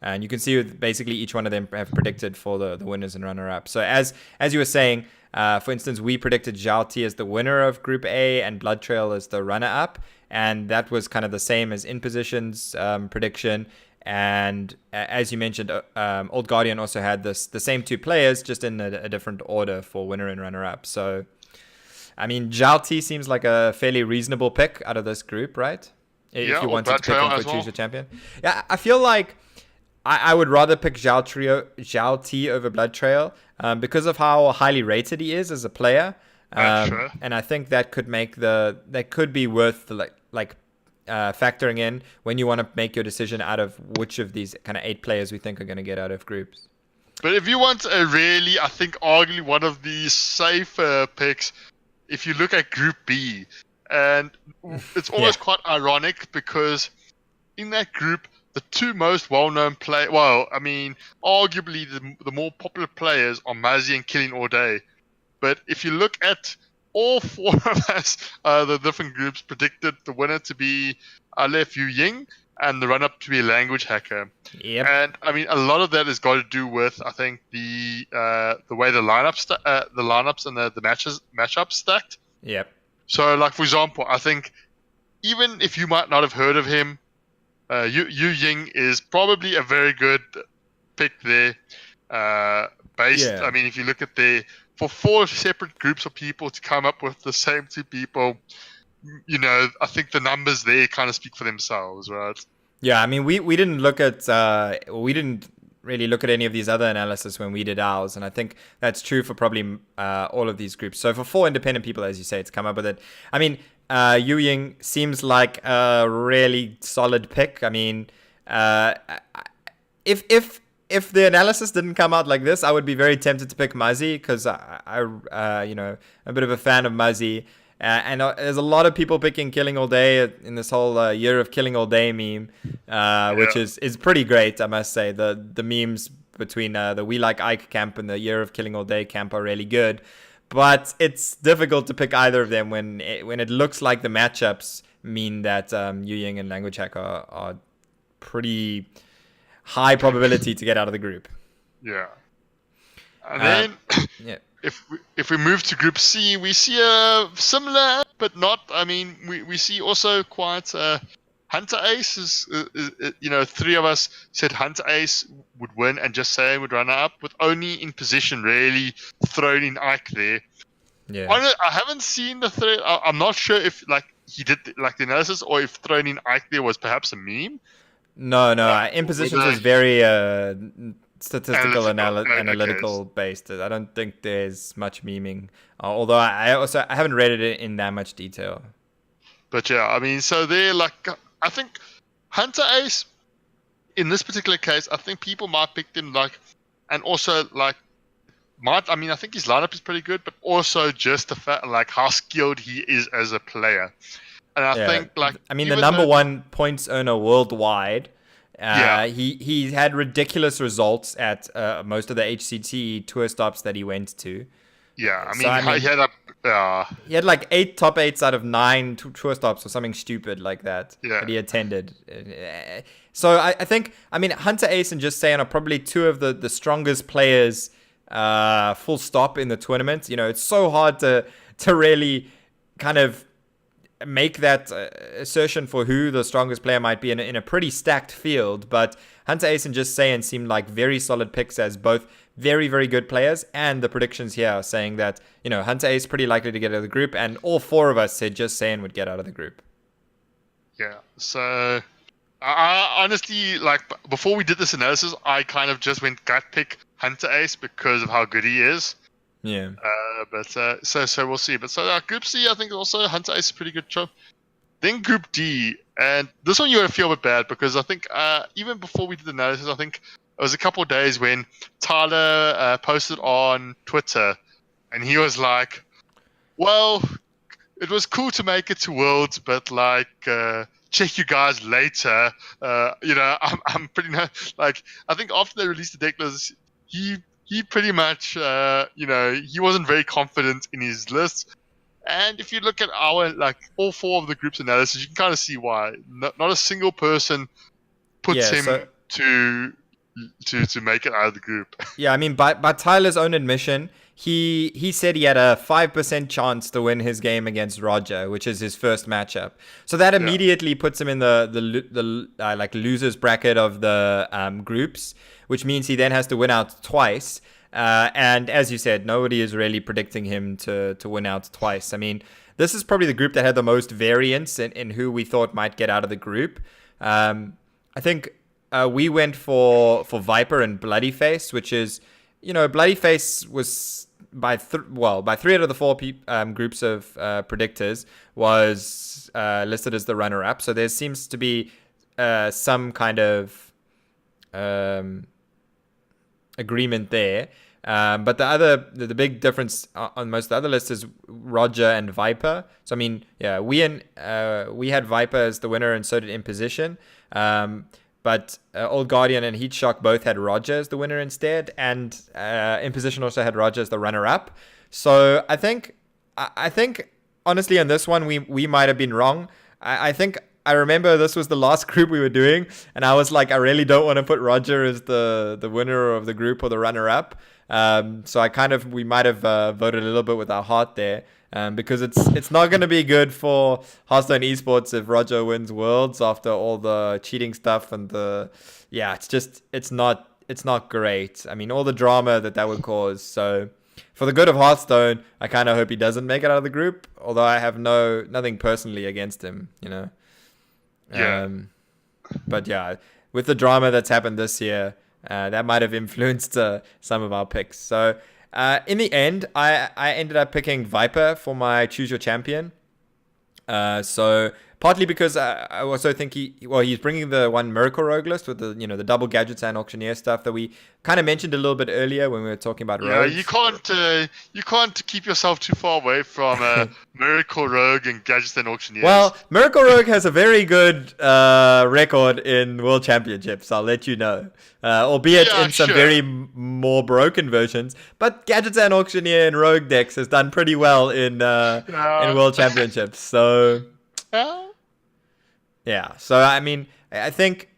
And you can see basically each one of them have predicted for the winners and runner-up. So as you were saying, for instance, we predicted Zhalti as the winner of Group A and Blood Trail as the runner-up. And that was kind of the same as In Position's prediction. And as you mentioned, Old Guardian also had the same 2 players, just in a different order for winner and runner-up. So, I mean, Zhalti seems like a fairly reasonable pick out of this group, right? If you wanted to pick him for Choose Your Champion. Yeah, I feel like I would rather pick Zhalti over Blood Trail because of how highly rated he is as a player. Sure. And I think that could make that could be worth factoring in when you want to make your decision out of which of these kind of 8 players we think are going to get out of groups. But if you want a really, I think arguably one of the safer picks, if you look at Group B, and it's almost quite ironic because in that group, the 2 most well-known players, well, I mean, arguably the more popular players are Mazzy and Killing All Day. But if you look at all 4 of us, the different groups predicted the winner to be Aleph Yu Ying and the run-up to be a language hacker. Yep. And I mean, a lot of that has got to do with, I think, the way the lineups and the matchups stacked. Yep. So, like for example, I think even if you might not have heard of him, Yu Ying is probably a very good pick there. I mean, if you look at for 4 separate groups of people to come up with the same 2 people, I think the numbers there kind of speak for themselves, right? Yeah, I mean, we didn't look at we didn't really look at any of these other analysis when we did ours, and I think that's true for probably all of these groups. So for 4 independent people, as you say, it's come up with it. I mean, Yu Ying seems like a really solid pick. I mean, if the analysis didn't come out like this, I would be very tempted to pick Muzzy because I'm a bit of a fan of Muzzy. And there's a lot of people picking Killing All Day in this whole year of Killing All Day meme, which is pretty great, I must say. The memes between the We Like Ike camp and the Year of Killing All Day camp are really good. But it's difficult to pick either of them when it looks like the matchups mean that Yu Ying and Language Hack are pretty high probability to get out of the group. Yeah. And then if we move to Group C, we see a similar, but not. I mean, we see also quite Hunter Ace is 3 of us said Hunter Ace would win and Just Saying would run up, with only In Position really thrown in Ike there. Yeah. I haven't seen the thread. I'm not sure if he did the analysis or if thrown in Ike there was perhaps a meme. No. In Positions is very statistical analytical based. I don't think there's much memeing. Although I haven't read it in that much detail. But yeah, I mean, so they're I think Hunter Ace in this particular case, I think people might pick them and also I think his lineup is pretty good, but also just the fact how skilled he is as a player. And I think the number 1 points earner worldwide Yeah. He had ridiculous results at most of the HCT tour stops that he went to. Yeah, So I he mean, had he had like 8 top 8s out of 9 tour stops or something stupid like that yeah, that he attended. So I think, I mean, Hunter Ace and Just Saying are probably two of the strongest players, full stop, in the tournament. You know, it's so hard to really kind of make that assertion for who the strongest player might be in a pretty stacked field. But Hunter Ace and Just Saying seem like very solid picks as both very, very good players. And the predictions here are saying that, you know, Hunter Ace pretty likely to get out of the group. And all 4 of us said Just Saying would get out of the group. yeah. So I honestly, like, before we did this analysis, I kind of just went gut pick Hunter Ace because of how good he is. Yeah. But so we'll see. But so Group C, I think also Hunter Ace is a pretty good job. Then Group D, and this one you gotta feel a bit bad because I think even before we did the analysis, I think it was a couple of days when Tyler posted on Twitter, and he was like, "Well, it was cool to make it to Worlds, but like, check you guys later." You know, I'm pretty like, I think after they released the deck list, he pretty much, you know, he wasn't very confident in his list. And if you look at our, like, all 4 of the group's analysis, you can kind of see why. Not a single person puts him to make it out of the group. Yeah, I mean, by Tyler's own admission, he said he had a 5% chance to win his game against Roger, which is his first matchup. So that immediately puts him in the like losers bracket of the groups, which means he then has to win out twice. And as you said, nobody is really predicting him to win out twice. I mean, this is probably the group that had the most variance in who we thought might get out of the group. I think we went for Viper and Bloodyface, which is, you know, Bloodyface was by 3 out of the 4 groups of predictors was listed as the runner-up. So there seems to be some kind of agreement there. But the big difference on most of the other lists is Roger and Viper. So I mean, yeah, we had Viper as the winner, and so did Imposition. But Old Guardian and Heat Shock both had Roger as the winner instead, and Imposition also had Roger as the runner-up. So I think honestly on this one we might have been wrong. I think I remember this was the last group we were doing, and I was like, I really don't want to put Roger as the winner of the group or the runner-up. So we might have voted a little bit with our heart there, because it's not going to be good for Hearthstone Esports if Roger wins Worlds after all the cheating stuff and it's not great. I mean, all the drama that would cause. So for the good of Hearthstone, I kind of hope he doesn't make it out of the group, although I have nothing personally against him, you know. Yeah. But yeah, with the drama that's happened this year, that might have influenced some of our picks. So in the end, I ended up picking Viper for my Choose Your Champion. So partly because I also think he's bringing the one Miracle Rogue list with the the double gadgets and auctioneer stuff that we kind of mentioned a little bit earlier when we were talking about rogues. Yeah, you can't keep yourself too far away from Miracle Rogue and gadgets and auctioneers. Well, Miracle Rogue has a very good record in World Championships, I'll let you know. Albeit in some very more broken versions. But Gadgets and Auctioneer and Rogue decks has done pretty well in World Championships. So yeah. So I mean, I think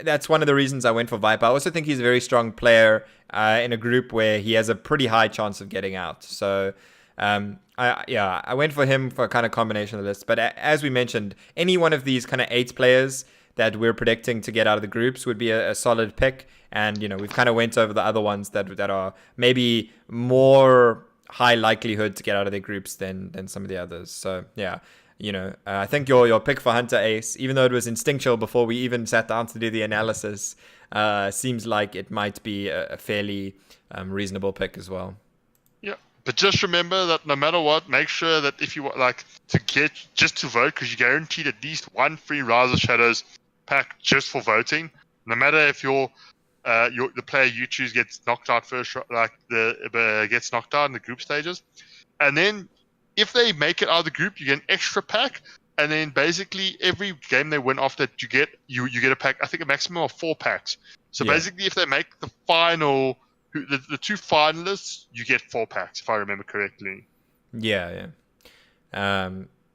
that's one of the reasons I went for Viper. I also think he's a very strong player in a group where he has a pretty high chance of getting out. So I went for him for a kind of combination of the list. But as we mentioned, any one of these kind of 8 players that we're predicting to get out of the groups would be a solid pick. And, we've kind of went over the other ones that are maybe more high likelihood to get out of their groups than some of the others. So, yeah, I think your pick for Hunter Ace, even though it was instinctual before we even sat down to do the analysis, seems like it might be a fairly reasonable pick as well. Yeah, but just remember that no matter what, make sure that if you like to vote, because you're guaranteed at least one free Rise of Shadows pack just for voting. No matter if the player you choose gets knocked out first, gets knocked out in the group stages, and then if they make it out of the group, you get an extra pack, and then basically every game they win after that, you get a pack. I think a maximum of 4 packs. So basically, if they make the final, the 2 finalists, you get 4 packs, if I remember correctly. Yeah.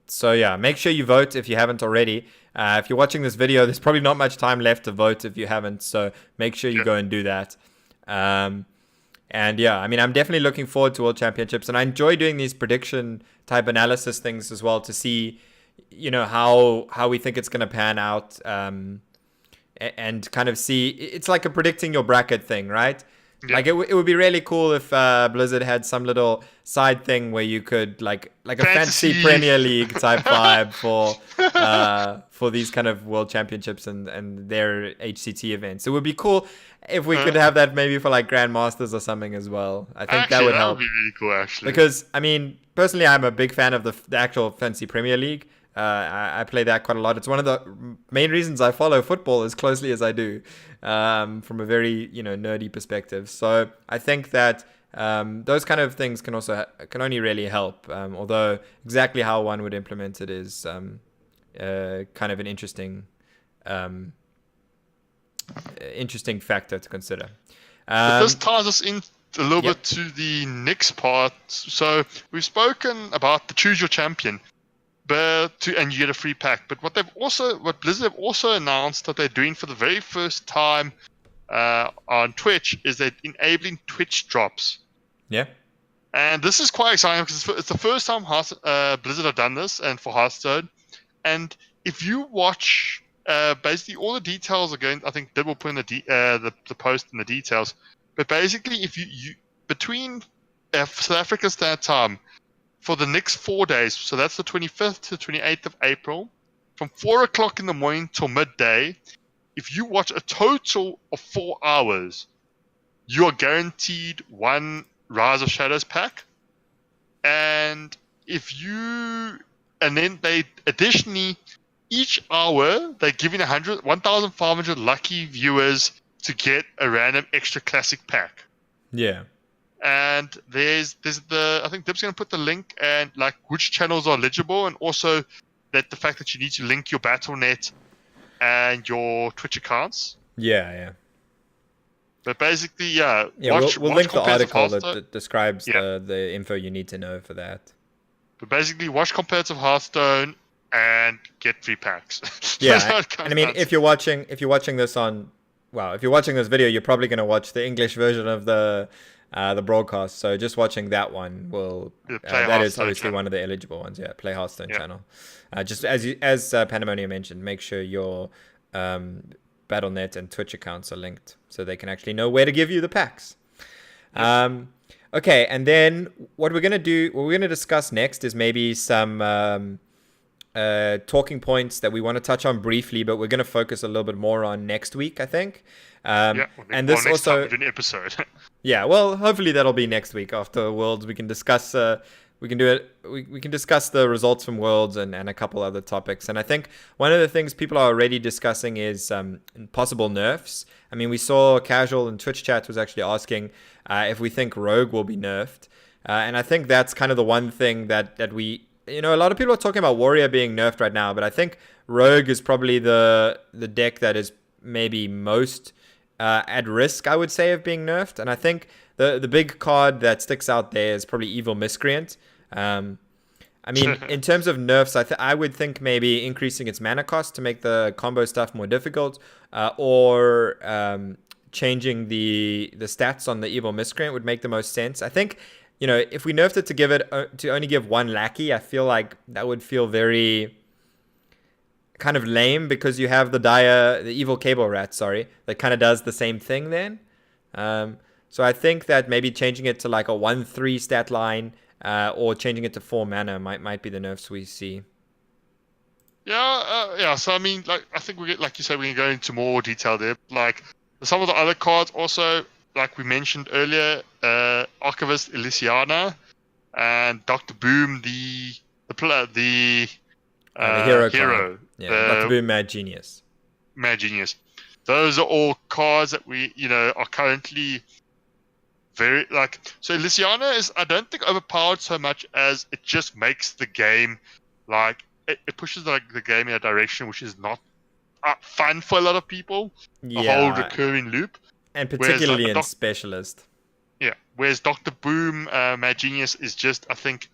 So yeah, make sure you vote if you haven't already. If you're watching this video, there's probably not much time left to vote if you haven't. So make sure you go and do that. And yeah, I mean, I'm definitely looking forward to World Championships, and I enjoy doing these prediction type analysis things as well to see, how we think it's going to pan out, and kind of see. It's like a predicting your bracket thing, right? Yeah. Like it would be really cool if Blizzard had some little side thing where you could like a fancy Premier League type vibe for these kind of World Championships and their HCT events. It would be cool if we could have that maybe for like Grandmasters or something as well. I think that would help. That would be really cool, actually. Because I mean, personally, I'm a big fan of the actual fancy Premier League. I play that quite a lot. It's one of the main reasons I follow football as closely as I do, from a very nerdy perspective. So I think that those kind of things can only really help. Although exactly how one would implement it is kind of an interesting factor to consider. But this ties us in a little bit to the next part. So we've spoken about the choose your champion. And you get a free pack. But what Blizzard have also announced that they're doing for the very first time on Twitch is they're enabling Twitch drops. Yeah. And this is quite exciting because it's the first time Blizzard have done this, and for Hearthstone. And if you watch, basically all the details are going. I think Dib will put in the post in the details. But basically, if you between South Africa Standard Time. For the next 4 days, so that's the 25th to 28th of April, from 4 o'clock in the morning till midday, if you watch a total of 4 hours, you are guaranteed 1 Rise of Shadows pack. And then they additionally, each hour, they're giving 1,500 lucky viewers to get a random extra classic pack. Yeah. And there's I think Dib's going to put the link and like which channels are eligible, and also that the fact that you need to link your Battle.net and your Twitch accounts. Yeah. But basically, we'll link the article that describes the info you need to know for that. But basically, watch competitive Hearthstone and get free packs. Yeah, and I mean, if you're watching this video, you're probably going to watch the English version of the broadcast, so just watching that one will that is obviously channel. One of the eligible ones. Play Hearthstone channel. Just as Pandemonium mentioned, make sure your Battle.net and Twitch accounts are linked so they can actually know where to give you the packs. Okay, and then what we're gonna discuss next is maybe some talking points that we want to touch on briefly, but we're going to focus a little bit more on next week, I think. And this next time we do an episode. Yeah, well, hopefully that'll be next week after Worlds. We can discuss. We can discuss the results from Worlds and a couple other topics. And I think one of the things people are already discussing is possible nerfs. I mean, we saw Casual in Twitch chat was actually asking if we think Rogue will be nerfed, and I think that's kind of the one thing that we. A lot of people are talking about Warrior being nerfed right now, but I think Rogue is probably the deck that is maybe most at risk, I would say, of being nerfed. And I think the big card that sticks out there is probably Evil Miscreant. I mean, in terms of nerfs, I would think maybe increasing its mana cost to make the combo stuff more difficult, or changing the stats on the Evil Miscreant would make the most sense. I think, if we nerfed it to only give one lackey, I feel like that would feel very kind of lame, because you have the Evil Cable Rat, that kind of does the same thing then. So I think that maybe changing it to like a 1/3 stat line, or changing it to 4 mana might be the nerfs we see. Yeah. So I mean, I think like you said, we can go into more detail there. Like some of the other cards also, like we mentioned earlier, Archivist Elysiana and Dr. Boom, the hero. Yeah, Dr. Boom, Mad Genius. Those are all cards that we, are currently very so Elysiana is, I don't think, overpowered so much as it just makes the game it pushes like the game in a direction which is not fun for a lot of people. The Yeah. whole recurring loop. And particularly in Specialist. Yeah. Whereas Dr. Boom, Mad Genius is just, I think,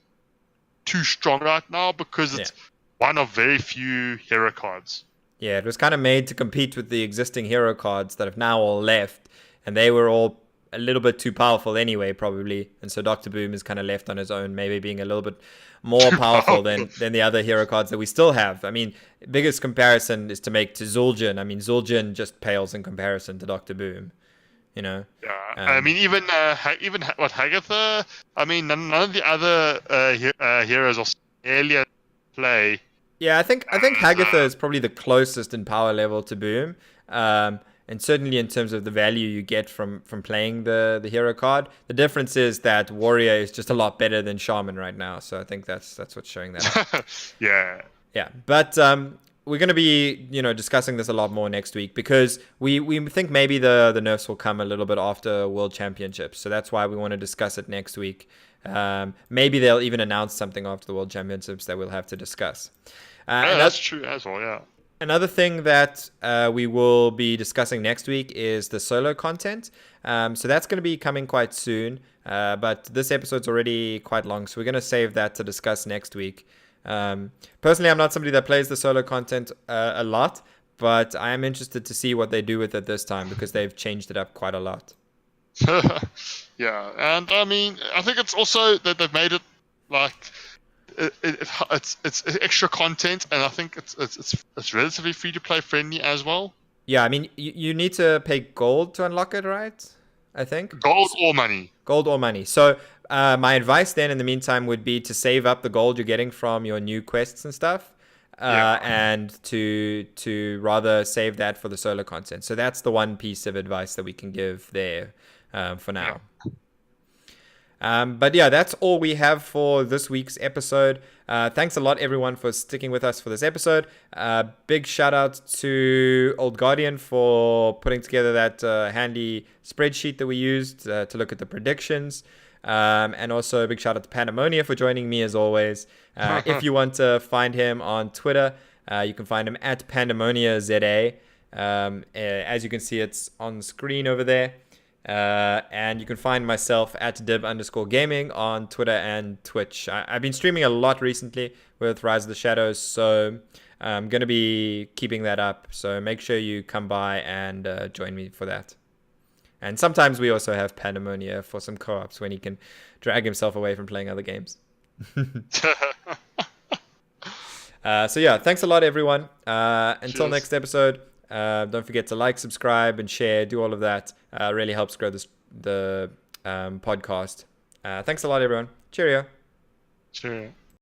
too strong right now because it's one of very few hero cards. Yeah, it was kind of made to compete with the existing hero cards that have now all left, and they were all a little bit too powerful anyway, probably. And so Dr. Boom is kind of left on his own, maybe being a little bit more powerful than the other hero cards that we still have. I mean, biggest comparison is to make to Zul'jin. I mean, Zul'jin just pales in comparison to Dr. Boom, you know? Yeah, I mean, even Hagatha, I mean, none of the other heroes are earlier play. Yeah, I think Hagatha is probably the closest in power level to Boom. And certainly in terms of the value you get from playing the hero card. The difference is that Warrior is just a lot better than Shaman right now. So I think that's what's showing that. Yeah. Yeah, but we're going to be, discussing this a lot more next week because we think maybe the nerfs will come a little bit after World Championships. So that's why we want to discuss it next week. Maybe they'll even announce something after the World Championships that we'll have to discuss. That's true as well, yeah. Another thing that we will be discussing next week is the solo content. So that's going to be coming quite soon. But this episode's already quite long, so we're going to save that to discuss next week. Personally, I'm not somebody that plays the solo content a lot, but I am interested to see what they do with it this time because they've changed it up quite a lot. Yeah, and I mean, I think it's also that they've made it like it's extra content, and I think it's relatively free to play friendly as well. Yeah, I mean, you need to pay gold to unlock it, right? I think gold or money. Gold or money. So my advice then, in the meantime, would be to save up the gold you're getting from your new quests and stuff, and to rather save that for the solo content. So that's the one piece of advice that we can give there for now. But yeah, that's all we have for this week's episode. Thanks a lot, everyone, for sticking with us for this episode. Big shout out to Old Guardian for putting together that handy spreadsheet that we used to look at the predictions. And also a big shout out to Pandemonia for joining me as always. If you want to find him on Twitter, you can find him at PandemoniaZA. As you can see, it's on screen over there. And you can find myself at dib_gaming on Twitter and Twitch. I've been streaming a lot recently with Rise of the Shadows, so I'm going to be keeping that up. So make sure you come by and join me for that. And sometimes we also have Pandemonia for some co-ops when he can drag himself away from playing other games. So yeah, thanks a lot, everyone. Until next episode. Don't forget to like, subscribe, and share. Do all of that. Really helps grow the podcast. Thanks a lot, everyone. Cheerio. Cheerio.